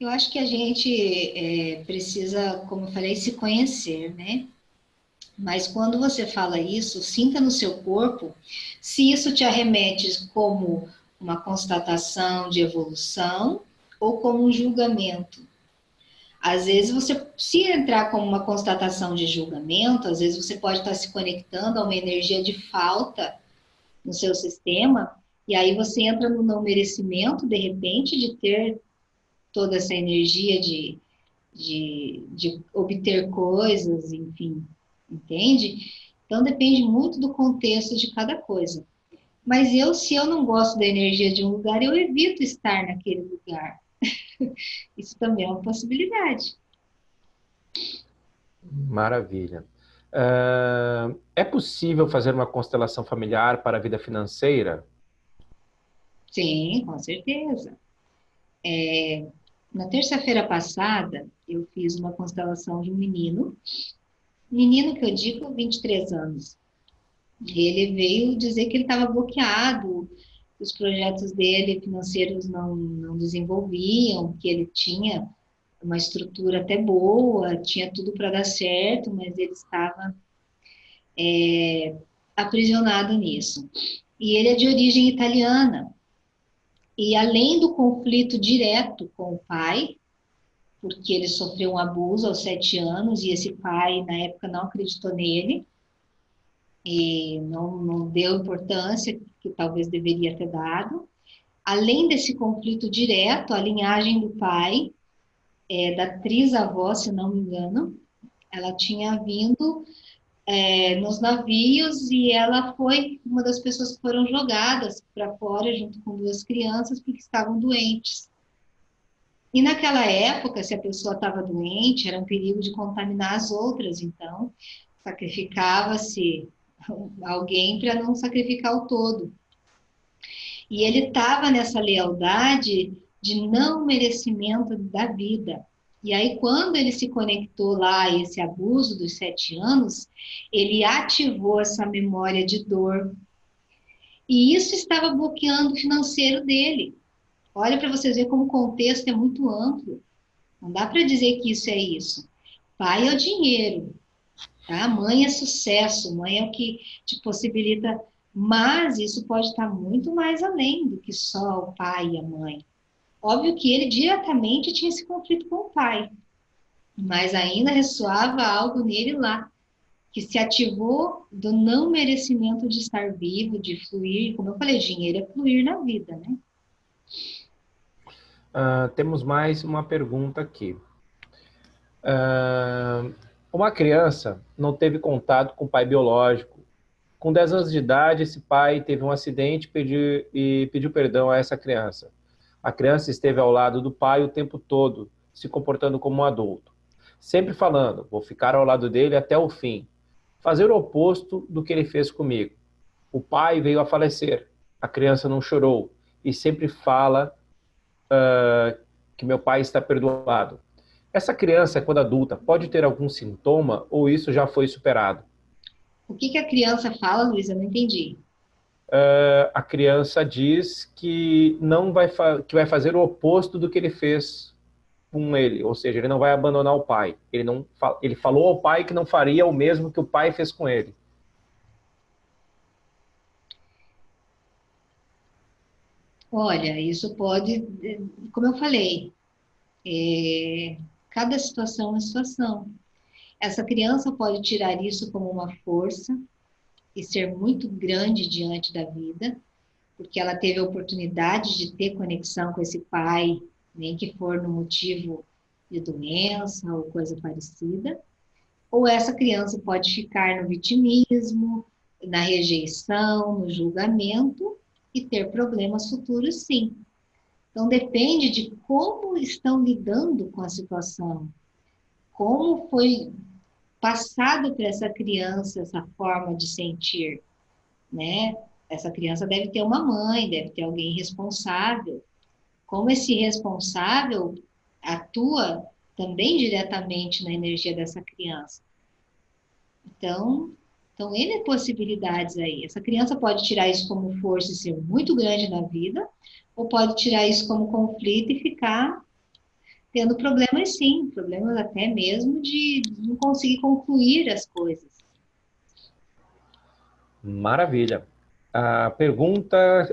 Eu acho que a gente precisa, como eu falei, se conhecer, né? Mas quando você fala isso, sinta no seu corpo se isso te arremete como uma constatação de evolução ou como um julgamento. Às vezes você, se entrar como uma constatação de julgamento, às vezes você pode estar se conectando a uma energia de falta no seu sistema, e aí você entra no não merecimento, de repente, de ter toda essa energia de obter coisas, enfim, entende? Então depende muito do contexto de cada coisa. Mas se eu não gosto da energia de um lugar, eu evito estar naquele lugar. Isso também é uma possibilidade. Maravilha. É possível fazer uma constelação familiar para a vida financeira? Sim, com certeza. Na terça-feira passada, eu fiz uma constelação de um menino que eu digo 23 anos. Ele veio dizer que ele estava bloqueado, os projetos dele financeiros não desenvolviam, que ele tinha uma estrutura até boa, tinha tudo para dar certo, mas ele estava aprisionado nisso. E ele é de origem italiana. E além do conflito direto com o pai, porque ele sofreu um abuso aos 7 anos e esse pai, na época, não acreditou nele e não deu importância que talvez deveria ter dado. Além desse conflito direto, a linhagem do pai, da trisavó, se não me engano, ela tinha vindo nos navios e ela foi uma das pessoas que foram jogadas para fora junto com 2 crianças porque estavam doentes. E naquela época, se a pessoa estava doente, era um perigo de contaminar as outras, então sacrificava-se alguém para não sacrificar o todo. E ele estava nessa lealdade de não merecimento da vida. E aí, quando ele se conectou lá a esse abuso dos 7 anos, ele ativou essa memória de dor. E isso estava bloqueando o financeiro dele. Olha para vocês verem como o contexto é muito amplo. Não dá para dizer que isso é isso. Pai é o dinheiro, tá? Mãe é sucesso, mãe é o que te possibilita. Mas isso pode estar muito mais além do que só o pai e a mãe. Óbvio que ele diretamente tinha esse conflito com o pai, mas ainda ressoava algo nele lá, que se ativou do não merecimento de estar vivo, de fluir. Como eu falei, dinheiro é fluir na vida, né? Temos mais uma pergunta aqui. Uma criança não teve contato com o pai biológico. Com 10 anos de idade, esse pai teve um acidente e pediu perdão a essa criança. A criança esteve ao lado do pai o tempo todo, se comportando como um adulto. Sempre falando, vou ficar ao lado dele até o fim. Fazer o oposto do que ele fez comigo. O pai veio a falecer. A criança não chorou e sempre fala que meu pai está perdoado. Essa criança, quando adulta, pode ter algum sintoma ou isso já foi superado? O que a criança fala, Luísa? Eu não entendi. A criança diz que não vai que vai fazer o oposto do que ele fez com ele, ou seja, ele não vai abandonar o pai. Ele falou ao pai que não faria o mesmo que o pai fez com ele. Olha, isso pode, como eu falei, cada situação é uma situação. Essa criança pode tirar isso como uma força e ser muito grande diante da vida, porque ela teve a oportunidade de ter conexão com esse pai, nem que for no motivo de doença ou coisa parecida. Ou essa criança pode ficar no vitimismo, na rejeição, no julgamento e ter problemas futuros, sim. Então, depende de como estão lidando com a situação, como foi passado para essa criança essa forma de sentir, né? Essa criança deve ter uma mãe, deve ter alguém responsável. Como esse responsável atua também diretamente na energia dessa criança. Então N possibilidades aí. Essa criança pode tirar isso como força e ser muito grande na vida, ou pode tirar isso como conflito e ficar tendo problemas, sim, problemas até mesmo de não conseguir concluir as coisas. Maravilha. A pergunta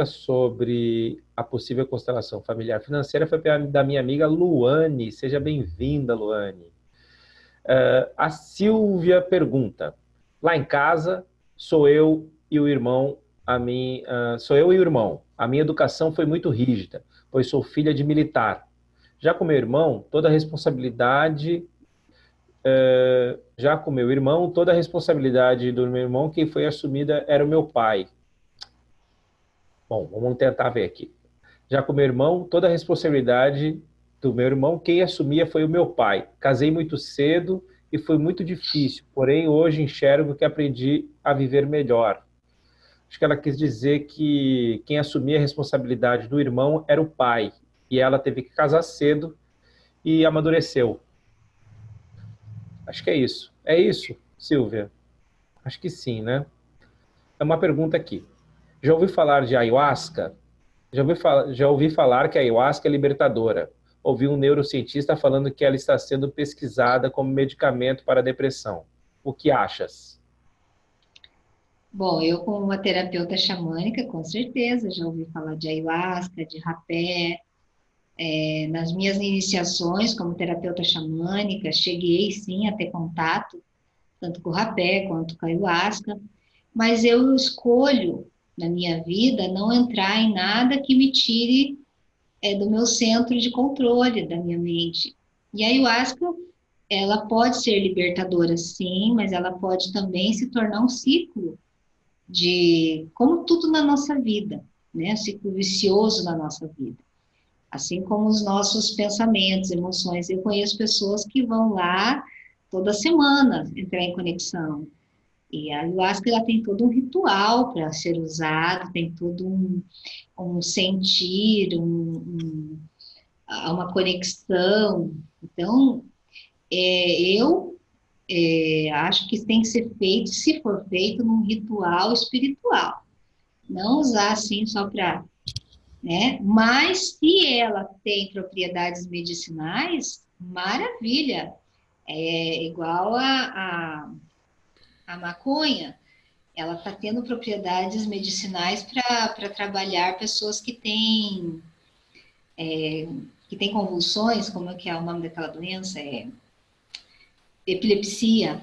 sobre a possível constelação familiar financeira foi da minha amiga Luane. Seja bem-vinda, Luane. A Silvia pergunta: lá em casa sou eu e o irmão. Sou eu e o irmão. A minha educação foi muito rígida, pois sou filha de militar. Já com meu irmão, toda a responsabilidade do meu irmão, quem foi assumida era o meu pai. Bom, vamos tentar ver aqui. Já com meu irmão, toda a responsabilidade do meu irmão, quem assumia foi o meu pai. Casei muito cedo e foi muito difícil, porém hoje enxergo que aprendi a viver melhor. Acho que ela quis dizer que quem assumia a responsabilidade do irmão era o pai, e ela teve que casar cedo e amadureceu. Acho que é isso. É isso, Silvia? Acho que sim, né? É uma pergunta aqui. Já ouvi falar de ayahuasca? Já ouvi falar que a ayahuasca é libertadora. Ouvi um neurocientista falando que ela está sendo pesquisada como medicamento para a depressão. O que achas? Bom, eu como uma terapeuta xamânica, com certeza, já ouvi falar de ayahuasca, de rapé. Nas minhas iniciações como terapeuta xamânica, cheguei sim a ter contato, tanto com o rapé quanto com a ayahuasca, mas eu escolho, na minha vida, não entrar em nada que me tire do meu centro de controle da minha mente. E a ayahuasca, ela pode ser libertadora, sim, mas ela pode também se tornar um ciclo como tudo na nossa vida, né? Um ciclo vicioso na nossa vida. assim como os nossos pensamentos, emoções. Eu conheço pessoas que vão lá toda semana entrar em conexão. E a ayahuasca ela tem todo um ritual para ser usado, tem todo um sentir, uma conexão. Então, eu acho que tem que ser feito, se for feito, num ritual espiritual. Não usar assim só para, né? Mas se ela tem propriedades medicinais, maravilha. É igual a maconha. Ela está tendo propriedades medicinais para trabalhar pessoas que têm convulsões, como é que é o nome daquela doença? Epilepsia.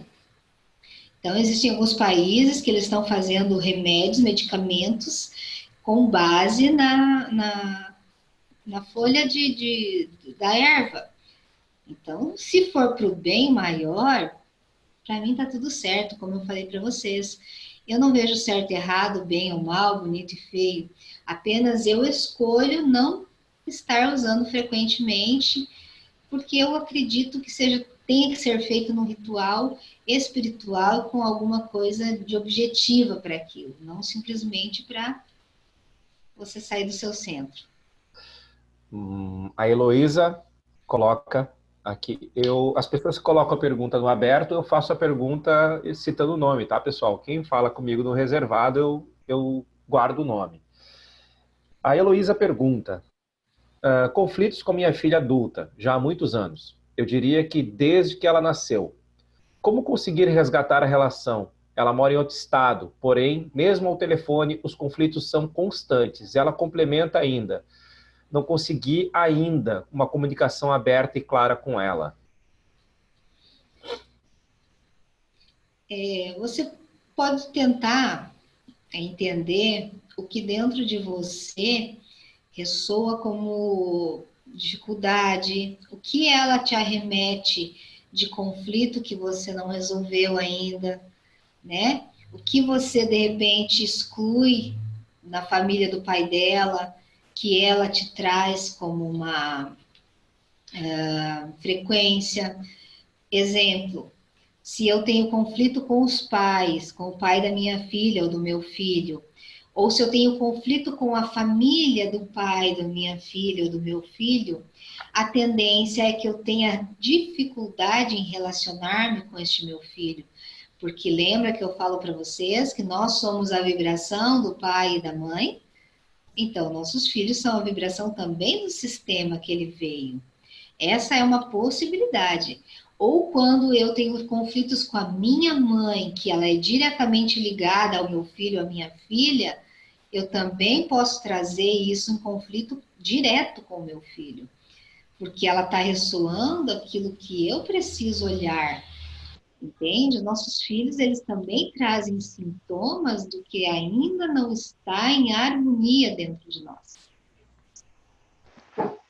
Então, existem alguns países que eles estão fazendo remédios, medicamentos, com base na folha da erva. Então, se for para o bem maior, para mim está tudo certo, como eu falei para vocês. Eu não vejo certo e errado, bem ou mal, bonito e feio. Apenas eu escolho não estar usando frequentemente, porque eu acredito que tenha que ser feito num ritual espiritual com alguma coisa de objetiva para aquilo, não simplesmente para você sair do seu centro. A Heloísa coloca aqui. As pessoas colocam a pergunta no aberto, eu faço a pergunta citando o nome, tá, pessoal? Quem fala comigo no reservado, eu guardo o nome. A Heloísa pergunta: conflitos com minha filha adulta, já há muitos anos. Eu diria que desde que ela nasceu. Como conseguir resgatar a relação? Ela mora em outro estado, porém, mesmo ao telefone, os conflitos são constantes. Ela complementa ainda: não consegui ainda uma comunicação aberta e clara com ela. Você pode tentar entender o que dentro de você ressoa como dificuldade, o que ela te arremete de conflito que você não resolveu ainda, né? O que você de repente exclui na família do pai dela, que ela te traz como uma frequência. Exemplo, se eu tenho conflito com os pais, com o pai da minha filha ou do meu filho, ou se eu tenho conflito com a família do pai da minha filha ou do meu filho, a tendência é que eu tenha dificuldade em relacionar-me com este meu filho. Porque lembra que eu falo para vocês que nós somos a vibração do pai e da mãe? Então, nossos filhos são a vibração também do sistema que ele veio. Essa é uma possibilidade. Ou quando eu tenho conflitos com a minha mãe, que ela é diretamente ligada ao meu filho, à minha filha, eu também posso trazer isso em conflito direto com o meu filho. Porque ela está ressoando aquilo que eu preciso olhar. Entende? Os nossos filhos, eles também trazem sintomas do que ainda não está em harmonia dentro de nós.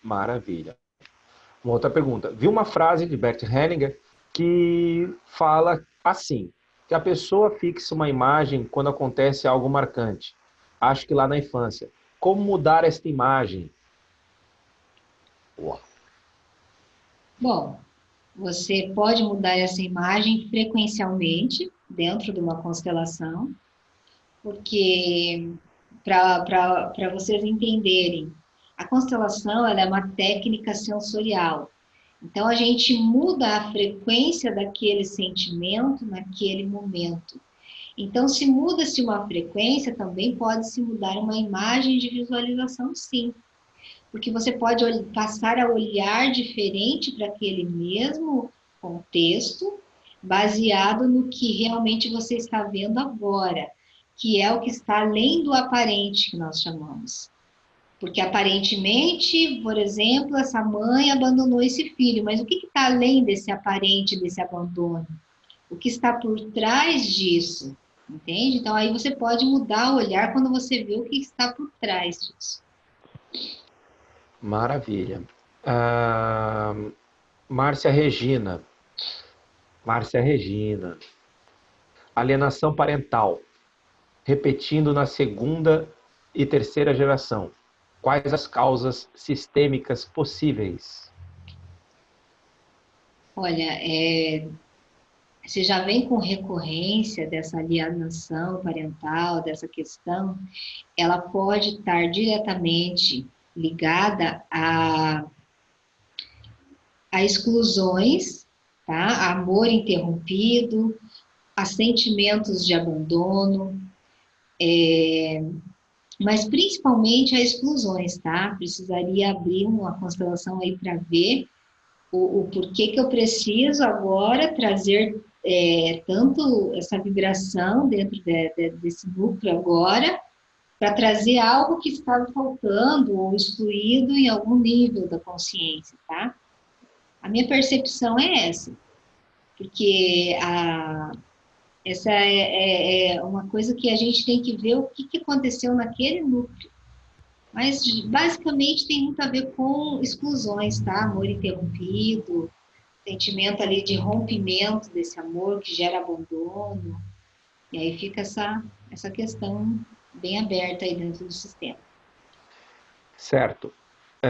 Maravilha. Uma outra pergunta. Vi uma frase de Bert Hellinger que fala assim, que a pessoa fixa uma imagem quando acontece algo marcante. Acho que lá na infância. Como mudar esta imagem? Uau. Bom, você pode mudar essa imagem frequencialmente dentro de uma constelação, porque para vocês entenderem, a constelação ela é uma técnica sensorial. Então, a gente muda a frequência daquele sentimento naquele momento. Então, se muda-se uma frequência, também pode-se mudar uma imagem de visualização, sim. Porque você pode passar a olhar diferente para aquele mesmo contexto, baseado no que realmente você está vendo agora, que é o que está além do aparente, que nós chamamos. Porque aparentemente, por exemplo, essa mãe abandonou esse filho, mas o que está além desse aparente, desse abandono? O que está por trás disso? Entende? Então aí você pode mudar o olhar quando você vê o que está por trás disso. Maravilha. Márcia Regina. Márcia Regina. Alienação parental. Repetindo na segunda e terceira geração. Quais as causas sistêmicas possíveis? Olha, você já vem com recorrência dessa alienação parental, dessa questão, ela pode estar diretamente ligada a exclusões, tá? A amor interrompido, a sentimentos de abandono, mas principalmente a exclusões, tá? Precisaria abrir uma constelação aí para ver o porquê que eu preciso agora trazer tanto essa vibração dentro desse núcleo agora, para trazer algo que estava faltando ou excluído em algum nível da consciência, tá? A minha percepção é essa, porque essa é uma coisa que a gente tem que ver o que aconteceu naquele núcleo. Mas, basicamente, tem muito a ver com exclusões, tá? Amor interrompido, sentimento ali de rompimento desse amor que gera abandono. E aí fica essa questão bem aberta aí dentro do sistema. Certo.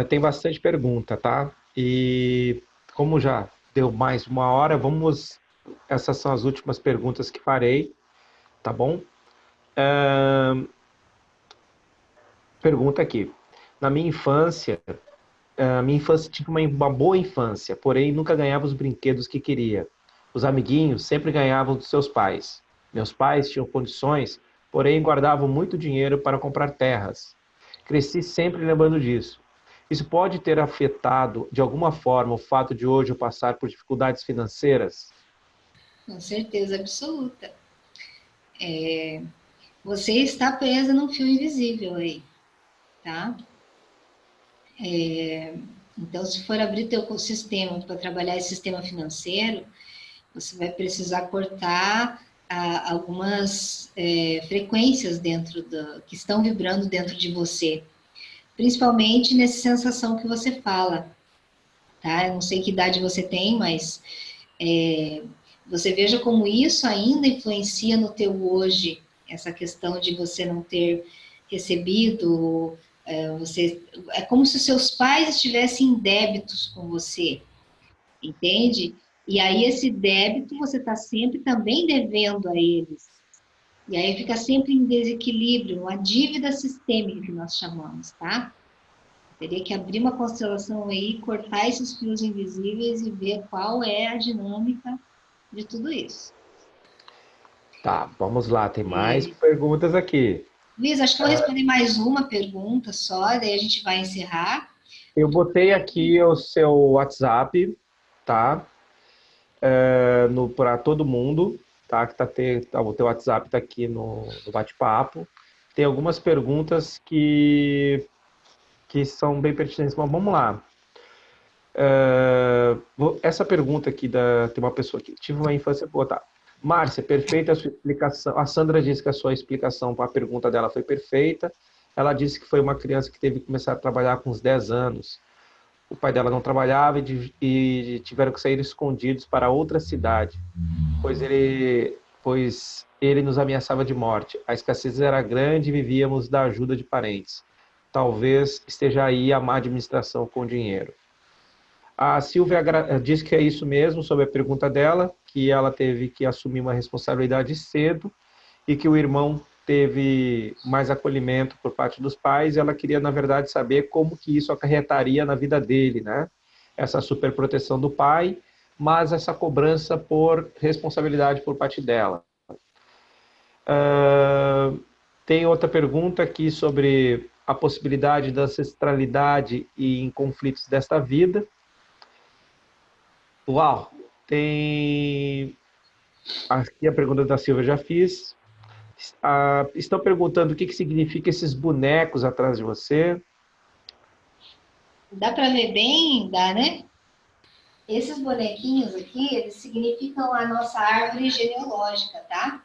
Tem bastante pergunta, tá? E como já deu mais 1 hora, essas são as últimas perguntas que farei, tá bom? Pergunta aqui. Na minha infância tive uma boa infância, porém nunca ganhava os brinquedos que queria. Os amiguinhos sempre ganhavam dos seus pais. Meus pais tinham condições, porém guardavam muito dinheiro para comprar terras. Cresci sempre lembrando disso. Isso pode ter afetado, de alguma forma, o fato de hoje eu passar por dificuldades financeiras? Com certeza absoluta. Você está presa num fio invisível aí, tá? Então, se for abrir teu sistema para trabalhar esse sistema financeiro, você vai precisar cortar algumas frequências que estão vibrando dentro de você, principalmente nessa sensação que você fala, tá? Eu não sei que idade você tem, mas você veja como isso ainda influencia no teu hoje, essa questão de você não ter recebido, é como se seus pais estivessem em débitos com você, entende? E aí esse débito você está sempre também devendo a eles. E aí fica sempre em desequilíbrio, uma dívida sistêmica que nós chamamos, tá? Teria que abrir uma constelação aí, cortar esses fios invisíveis e ver qual é a dinâmica de tudo isso. Tá, vamos lá, tem mais perguntas aqui. Luiz, acho que eu vou responder mais uma pergunta só, daí a gente vai encerrar. Eu botei aqui o seu WhatsApp, tá? Para todo mundo, tá? O teu WhatsApp tá aqui no bate-papo. Tem algumas perguntas que são bem pertinentes, mas vamos lá. Essa pergunta aqui tem uma pessoa que tive uma infância boa, tá? Márcia, perfeita a sua explicação. A Sandra disse que a sua explicação para a pergunta dela foi perfeita. Ela disse que foi uma criança que teve que começar a trabalhar com uns 10 anos. O pai dela não trabalhava e tiveram que sair escondidos para outra cidade, pois ele nos ameaçava de morte. A escassez era grande e vivíamos da ajuda de parentes. Talvez esteja aí a má administração com dinheiro. A Silvia diz que é isso mesmo, sobre a pergunta dela, que ela teve que assumir uma responsabilidade cedo e que o irmão teve mais acolhimento por parte dos pais, e ela queria, na verdade, saber como que isso acarretaria na vida dele, né? Essa superproteção do pai, mas essa cobrança por responsabilidade por parte dela. Tem outra pergunta aqui sobre a possibilidade da ancestralidade e em conflitos desta vida. Uau! Tem... Aqui a pergunta da Silvia eu já fiz. Estão perguntando o que significa esses bonecos atrás de você. Dá para ver bem? Dá, né? Esses bonequinhos aqui, eles significam a nossa árvore genealógica, tá?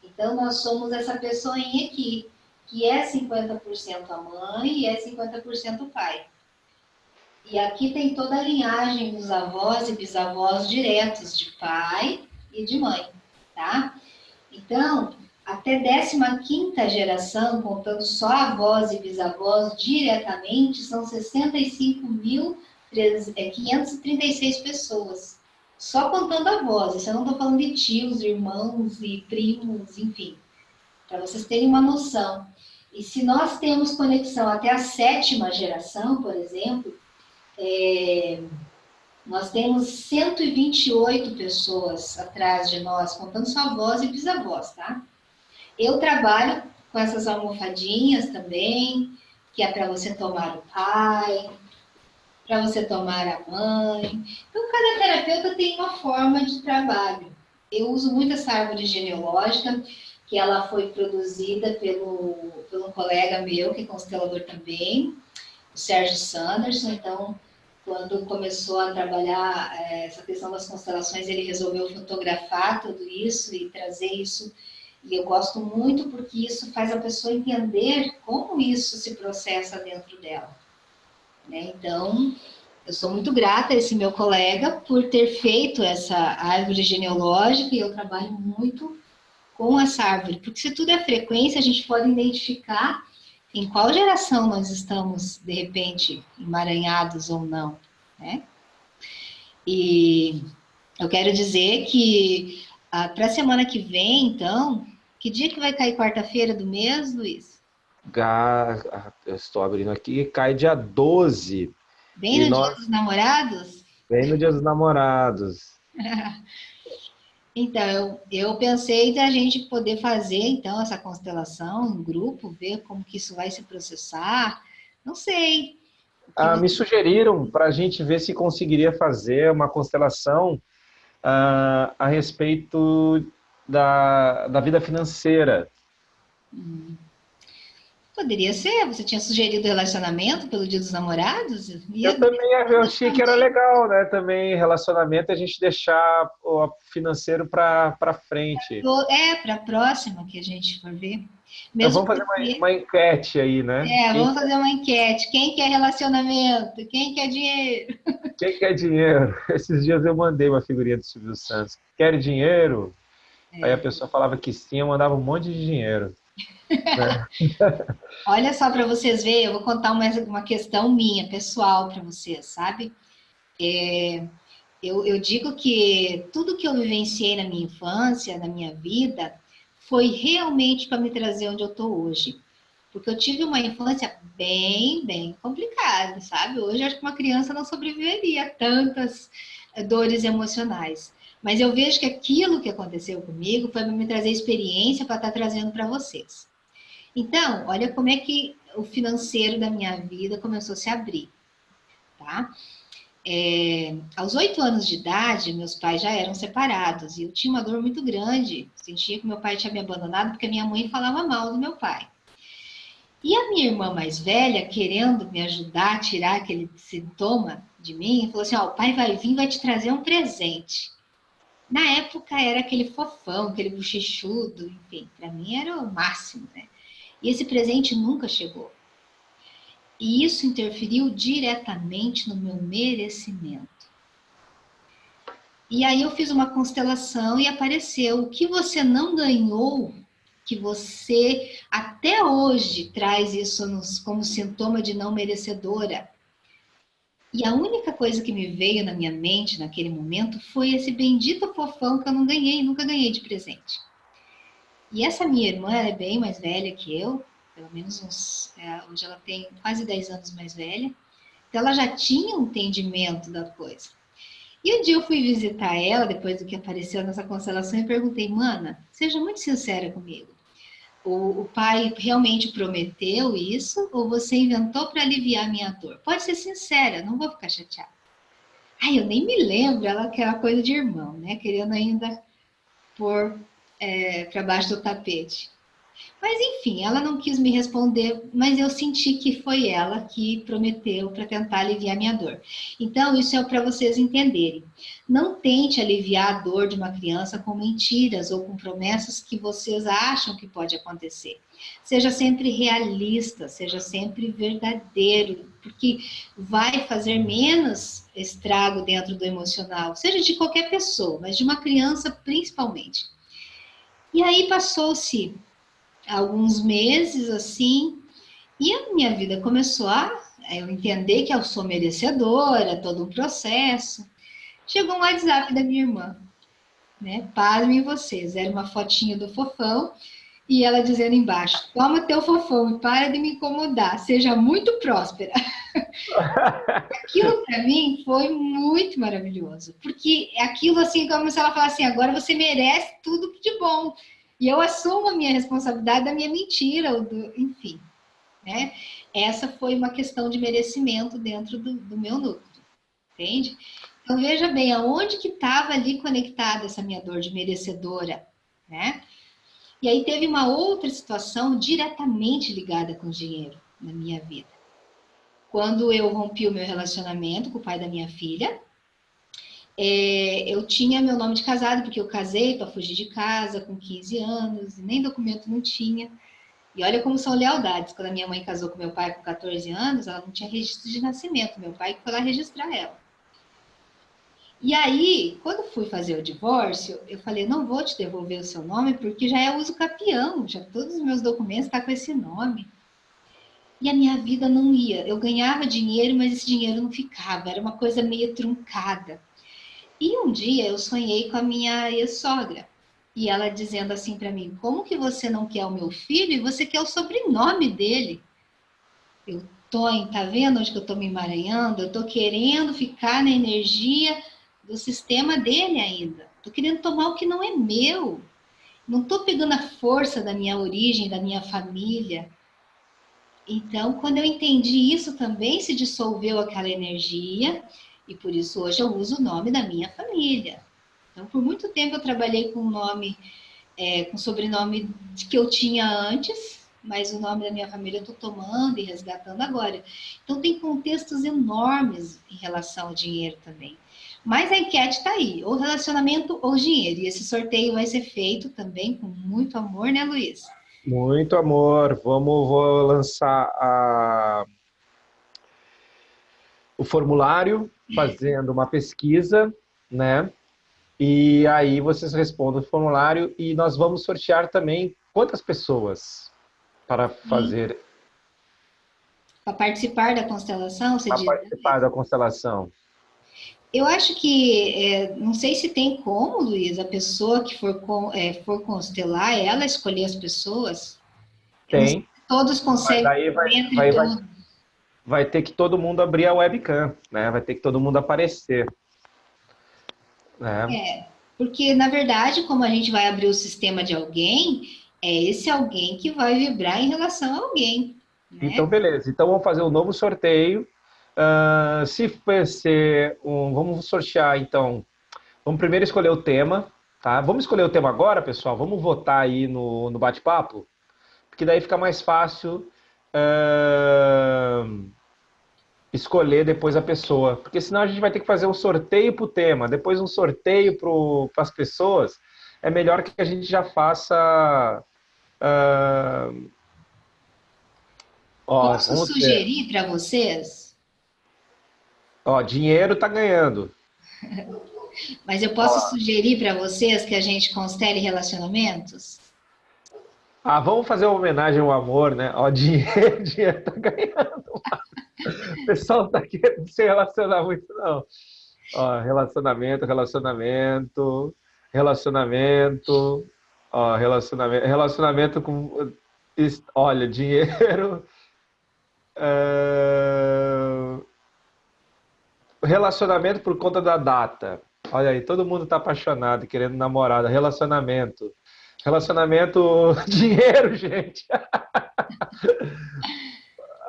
Então, nós somos essa pessoinha aqui, que é 50% a mãe e é 50% o pai. E aqui tem toda a linhagem dos avós e bisavós diretos de pai e de mãe, tá? Então, até 15ª geração, contando só avós e bisavós diretamente, são 65.536 pessoas. Só contando avós, isso eu não estou falando de tios, irmãos e primos, enfim, para vocês terem uma noção. E se nós temos conexão até a 7ª geração, por exemplo, nós temos 128 pessoas atrás de nós, contando só avós e bisavós, tá? Eu trabalho com essas almofadinhas também, que é para você tomar o pai, para você tomar a mãe. Então, cada terapeuta tem uma forma de trabalho. Eu uso muito essa árvore genealógica, que ela foi produzida pelo um colega meu, que é constelador também, o Sérgio Sanderson. Então, quando começou a trabalhar essa questão das constelações, ele resolveu fotografar tudo isso e trazer isso. E eu gosto muito porque isso faz a pessoa entender como isso se processa dentro dela. Né? Então, eu sou muito grata a esse meu colega por ter feito essa árvore genealógica, e eu trabalho muito com essa árvore, porque se tudo é frequência, a gente pode identificar em qual geração nós estamos, de repente, emaranhados ou não. Né? E eu quero dizer que para a semana que vem, então, que dia que vai cair quarta-feira do mês, Luiz? Eu estou abrindo aqui, cai dia 12. Bem no Dia dos Namorados? Bem no Dia dos Namorados. Então, eu pensei da gente poder fazer, então, essa constelação em grupo, ver como que isso vai se processar. Não sei. Me sugeriram para a gente ver se conseguiria fazer uma constelação a respeito da vida financeira. Poderia ser. Você tinha sugerido relacionamento pelo Dia dos Namorados? Eu também achei que era legal, né? Também relacionamento, a gente deixar o financeiro para frente. Para a próxima que a gente for ver. Então vamos fazer uma enquete aí, né? Vamos fazer uma enquete. Quem quer relacionamento? Quem quer dinheiro? Quem quer dinheiro? Esses dias eu mandei uma figurinha do Silvio Santos. Quer dinheiro? Aí a pessoa falava que sim, eu mandava um monte de dinheiro. Né? Olha só para vocês verem, eu vou contar uma questão minha, pessoal, para vocês, sabe? Eu digo que tudo que eu vivenciei na minha infância, na minha vida, foi realmente para me trazer onde eu estou hoje. Porque eu tive uma infância bem, bem complicada, sabe? Hoje eu acho que uma criança não sobreviveria a tantas dores emocionais. Mas eu vejo que aquilo que aconteceu comigo foi para me trazer experiência para estar trazendo para vocês. Então, olha como é que o financeiro da minha vida começou a se abrir, tá? Aos 8 anos de idade, meus pais já eram separados e eu tinha uma dor muito grande. Sentia que meu pai tinha me abandonado porque minha mãe falava mal do meu pai. E a minha irmã mais velha, querendo me ajudar a tirar aquele sintoma de mim, falou assim, o pai vai vir, vai te trazer um presente. Na época era aquele fofão, aquele bochechudo, enfim, para mim era o máximo, né? E esse presente nunca chegou. E isso interferiu diretamente no meu merecimento. E aí eu fiz uma constelação e apareceu o que você não ganhou, que você até hoje traz isso como sintoma de não merecedora. E a única coisa que me veio na minha mente naquele momento foi esse bendito fofão que eu não ganhei, nunca ganhei de presente. E essa minha irmã, ela é bem mais velha que eu, pelo menos hoje ela tem quase 10 anos mais velha. Então ela já tinha um entendimento da coisa. E um dia eu fui visitar ela, depois do que apareceu nessa constelação, e perguntei, mana, seja muito sincera comigo. O pai realmente prometeu isso ou você inventou para aliviar a minha dor? Pode ser sincera, não vou ficar chateada. Ai, eu nem me lembro, ela aquela coisa de irmão, né? Querendo ainda pôr para baixo do tapete. Mas enfim, ela não quis me responder, mas eu senti que foi ela que prometeu para tentar aliviar minha dor. Então, isso é para vocês entenderem. Não tente aliviar a dor de uma criança com mentiras ou com promessas que vocês acham que pode acontecer. Seja sempre realista, seja sempre verdadeiro, porque vai fazer menos estrago dentro do emocional, seja de qualquer pessoa, mas de uma criança principalmente. E aí passou-se alguns meses, assim, e a minha vida começou a eu entender que eu sou merecedora, todo um processo. Chegou um WhatsApp da minha irmã, né? Pasmem vocês, era uma fotinha do fofão e ela dizendo embaixo: toma teu fofão e para de me incomodar, seja muito próspera. Aquilo para mim foi muito maravilhoso, porque aquilo assim, como se ela falasse assim, agora você merece tudo de bom. E eu assumo a minha responsabilidade da minha mentira, enfim, né? Essa foi uma questão de merecimento dentro do meu núcleo, entende? Então veja bem, aonde que estava ali conectada essa minha dor de merecedora, né? E aí teve uma outra situação diretamente ligada com o dinheiro na minha vida. Quando eu rompi o meu relacionamento com o pai da minha filha, eu tinha meu nome de casado, porque eu casei para fugir de casa com 15 anos, e nem documento não tinha. E olha como são lealdades. Quando a minha mãe casou com meu pai com 14 anos, ela não tinha registro de nascimento. Meu pai que foi lá registrar ela. E aí, quando fui fazer o divórcio, eu falei, não vou te devolver o seu nome, porque já é uso capião, já todos os meus documentos estão com esse nome. E a minha vida não ia. Eu ganhava dinheiro, mas esse dinheiro não ficava. Era uma coisa meio truncada. E um dia eu sonhei com a minha ex-sogra. E ela dizendo assim para mim: como que você não quer o meu filho e você quer o sobrenome dele? Eu tô, tá vendo onde que eu tô me emaranhando? Eu tô querendo ficar na energia do sistema dele ainda. Tô querendo tomar o que não é meu. Não tô pegando a força da minha origem, da minha família. Então, quando eu entendi isso, também se dissolveu aquela energia, e por isso hoje eu uso o nome da minha família. Então, por muito tempo eu trabalhei com o nome, com o sobrenome que eu tinha antes, mas o nome da minha família eu estou tomando e resgatando agora. Então, tem contextos enormes em relação ao dinheiro também. Mas a enquete está aí, ou relacionamento ou dinheiro. E esse sorteio vai ser feito também com muito amor, né, Luiz? Muito amor. Vou lançar o formulário, fazendo uma pesquisa, né? E aí vocês respondem o formulário e nós vamos sortear também quantas pessoas para fazer, Para participar da constelação, você para diz? participar da constelação. Eu acho que, não sei se tem como, Luiz, a pessoa que for constelar, ela escolher as pessoas. Eu não sei Tem, se todos mas conseguem, aí entre todos. vai ter que todo mundo abrir a webcam, né? Vai ter que todo mundo aparecer, né? Porque, na verdade, como a gente vai abrir o sistema de alguém, é esse alguém que vai vibrar em relação a alguém, né? Então, beleza. Então, vamos fazer um novo sorteio. Se for ser vamos sortear, então. Vamos primeiro escolher o tema, tá? Vamos escolher o tema agora, pessoal? Vamos votar aí no bate-papo? Porque daí fica mais fácil escolher depois a pessoa. Porque senão a gente vai ter que fazer um sorteio para o tema, depois um sorteio para as pessoas. É melhor que a gente já faça. Posso Vamos ver. sugerir para vocês, Dinheiro tá ganhando. mas eu posso sugerir para vocês que a gente constele relacionamentos? Vamos fazer uma homenagem ao amor, né? Dinheiro, dinheiro tá ganhando. O pessoal não tá querendo se relacionar muito, não. Relacionamento, relacionamento, relacionamento, relacionamento com... Olha, dinheiro... Relacionamento por conta da data. Olha aí, todo mundo tá apaixonado, querendo namorada. Relacionamento. Relacionamento, dinheiro, gente.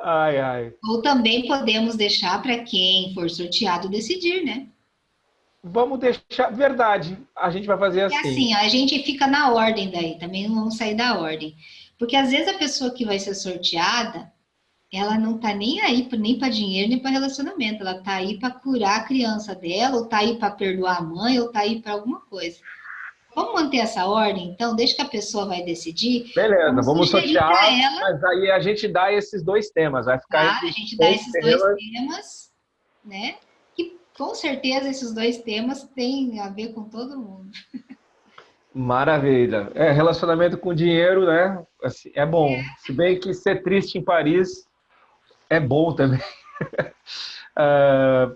Ai, ai. Ou também podemos deixar para quem for sorteado decidir, né? Vamos deixar... Verdade, a gente vai fazer E assim. assim, a gente fica na ordem daí, também não vamos sair da ordem. Porque às vezes a pessoa que vai ser sorteada, ela não tá nem aí nem para dinheiro, nem para relacionamento. Ela tá aí para curar a criança dela, ou tá aí para perdoar a mãe, ou tá aí para alguma coisa. Vamos manter essa ordem, então, deixa que a pessoa vai decidir. Beleza, Vamos vamos sugerir para sortear, ela, mas aí a gente dá esses dois temas. Vai ficar tá? entre A os gente dá dois esses dois temas. temas, né? Que com certeza esses dois temas têm a ver com todo mundo. Maravilha. Relacionamento com dinheiro, né? Assim, é bom. Se bem que ser triste em Paris é bom também.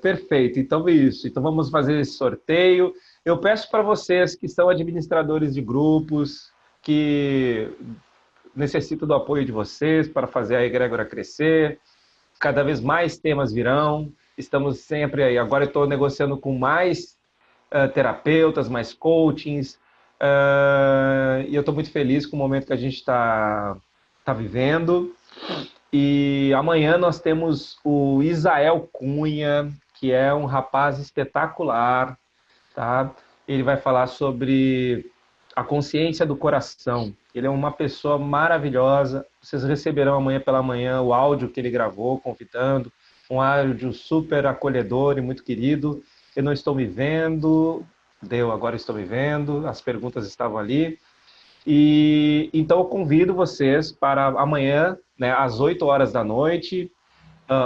Perfeito. Então é isso. Então vamos fazer esse sorteio. Eu peço para vocês que são administradores de grupos, que necessitam do apoio de vocês para fazer a egrégora crescer. Cada vez mais temas virão. Estamos sempre aí. Agora eu estou negociando com mais terapeutas, mais coachings. E eu estou muito feliz com o momento que a gente está vivendo. E amanhã nós temos o Isael Cunha, que é um rapaz espetacular, tá? Ele vai falar sobre a consciência do coração. Ele é uma pessoa maravilhosa. Vocês receberão amanhã pela manhã o áudio que ele gravou, convidando. Um áudio super acolhedor e muito querido. Eu não estou me vendo. Agora estou me vendo. As perguntas estavam ali. E então eu convido vocês para amanhã, né, às 8 horas da noite,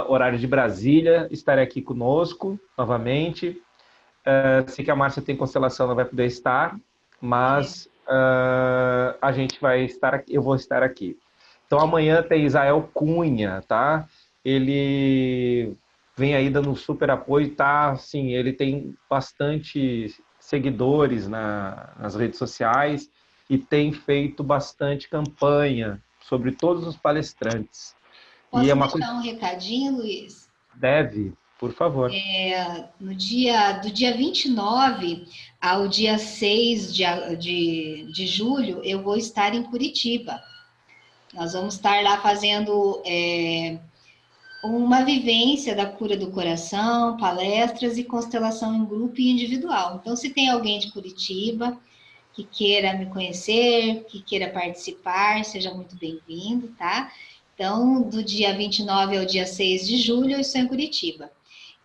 horário de Brasília, estarem aqui conosco novamente. Sei que a Márcia tem constelação, não vai poder estar, mas a gente vai estar aqui, eu vou estar aqui. Então amanhã tem Isael Cunha, tá? Ele vem aí dando um super apoio, tá? Assim, ele tem bastante seguidores nas redes sociais e tem feito bastante campanha sobre todos os palestrantes. Posso E é uma deixar coisa um recadinho, Luiz? deve, por favor. Do dia 29 ao dia 6 de julho, eu vou estar em Curitiba. Nós vamos estar lá fazendo uma vivência da cura do coração, palestras e constelação em grupo e individual. Então, se tem alguém de Curitiba que queira me conhecer, que queira participar, seja muito bem-vindo, tá? Então, do dia 29 ao dia 6 de julho, eu estou em Curitiba.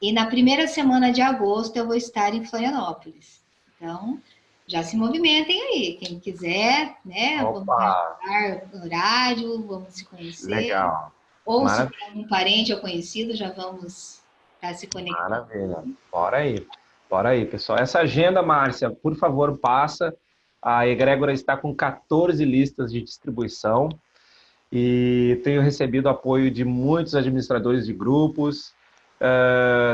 E na primeira semana de agosto, eu vou estar em Florianópolis. Então, já se movimentem aí. Quem quiser, né? Vamos marcar horário, vamos se conhecer. Legal. Ou Maravilha. se tem um parente ou conhecido, já vamos estar se conectando. Maravilha. Bora aí. Bora aí, pessoal. Essa agenda, Márcia, por favor, passa. A egrégora está com 14 listas de distribuição e tenho recebido apoio de muitos administradores de grupos,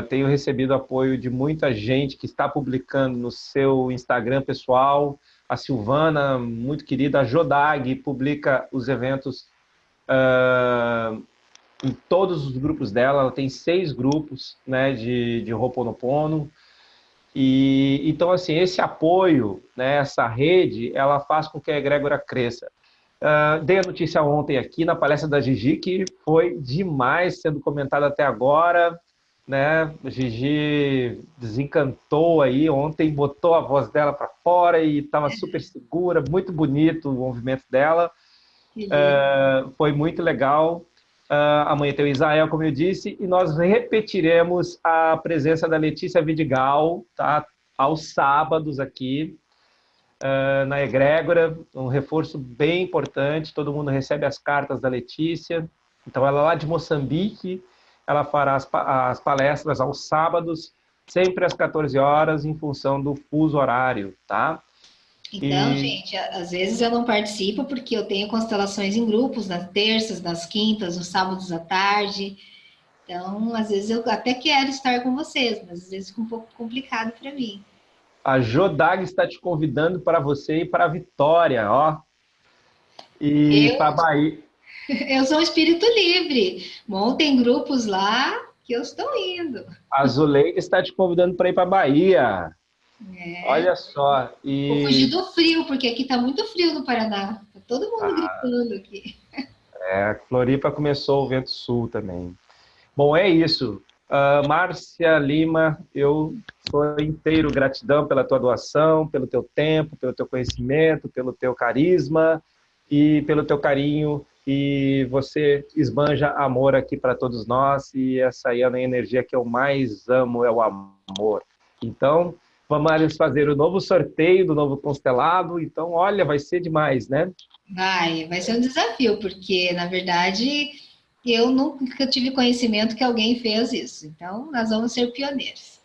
tenho recebido apoio de muita gente que está publicando no seu Instagram pessoal. A Silvana, muito querida, a Jodag, publica os eventos em todos os grupos dela. Ela tem 6 grupos, né, de Ho'oponopono. E então, assim, esse apoio, né, essa rede, ela faz com que a egrégora cresça. Dei a notícia ontem aqui na palestra da Gigi, que foi demais sendo comentada até agora, né? A Gigi desencantou aí ontem, botou a voz dela para fora e estava super segura, muito bonito o movimento dela. Foi muito legal. Amanhã tem o Isael, como eu disse, e nós repetiremos a presença da Letícia Vidigal, tá? Aos sábados aqui, na egrégora, um reforço bem importante. Todo mundo recebe as cartas da Letícia. Então, ela é lá de Moçambique, ela fará as palestras aos sábados, sempre às 14 horas, em função do fuso horário, tá? Então, gente, às vezes eu não participo porque eu tenho constelações em grupos, nas terças, nas quintas, nos sábados à tarde. Então, às vezes eu até quero estar com vocês, mas às vezes fica um pouco complicado para mim. A Jodag está te convidando para você ir para a Vitória, ó. E para a Bahia. Eu sou um espírito livre. Montem grupos lá que eu estou indo. A Zuleide está te convidando para ir para a Bahia. Olha só. Vou fugir do frio, porque aqui está muito frio no Paraná. Está todo mundo gritando aqui. Floripa começou o vento sul também. Bom, é isso. Márcia Lima, eu sou inteiro gratidão pela tua doação, pelo teu tempo, pelo teu conhecimento, pelo teu carisma e pelo teu carinho. E você esbanja amor aqui para todos nós, e essa aí é a energia que eu mais amo, é o amor. Então, vamos fazer o novo sorteio do novo constelado. Então, olha, vai ser demais, né? Vai ser um desafio, porque, na verdade, eu nunca tive conhecimento que alguém fez isso. Então, nós vamos ser pioneiros.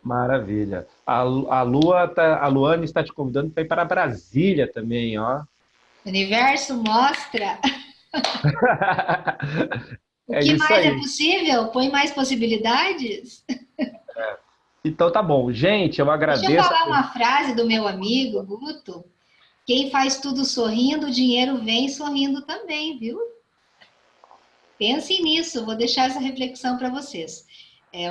Maravilha. A Luane está te convidando para ir para Brasília também, ó. O universo mostra o É que isso mais é aí. possível, põe mais possibilidades. Então tá bom. Gente, eu Deixa eu agradeço. falar uma frase do meu amigo Guto. Quem faz tudo sorrindo, o dinheiro vem sorrindo também, viu? Pensem nisso, vou deixar essa reflexão para vocês.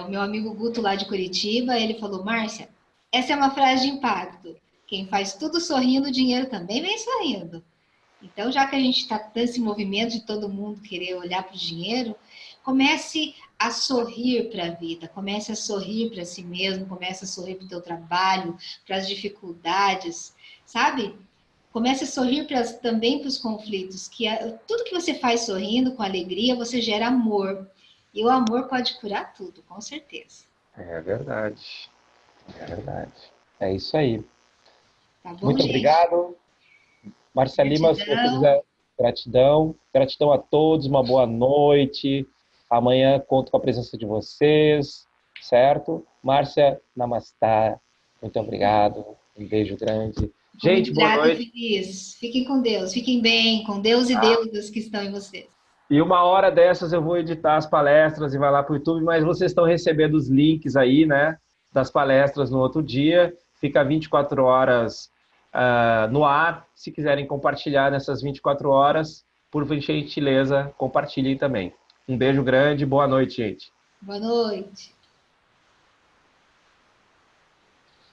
O meu amigo Guto, lá de Curitiba, ele falou: Márcia, essa é uma frase de impacto. Quem faz tudo sorrindo, o dinheiro também vem sorrindo. Então, já que a gente está nesse movimento de todo mundo querer olhar para o dinheiro, comece a sorrir para a vida, comece a sorrir para si mesmo, comece a sorrir para o teu trabalho, para as dificuldades, sabe? Comece a sorrir também para os conflitos, tudo que você faz sorrindo, com alegria, você gera amor. E o amor pode curar tudo, com certeza. É verdade. É verdade. É isso aí. Tá bom, Muito gente? obrigado. Márcia Lima, se você Gratidão. quiser, gratidão. Gratidão a todos, uma boa noite. Amanhã conto com a presença de vocês, certo? Márcia, namastá. Muito obrigado. Um beijo grande. Muito Gente, boa grata e noite. feliz. Fiquem com Deus, fiquem bem, com Deus e deusas que estão em vocês. E uma hora dessas eu vou editar as palestras e vai lá para o YouTube, mas vocês estão recebendo os links aí, né, das palestras no outro dia. Fica 24 horas no ar. Se quiserem compartilhar nessas 24 horas, por gentileza, compartilhem também. Um beijo grande, boa noite, gente. Boa noite.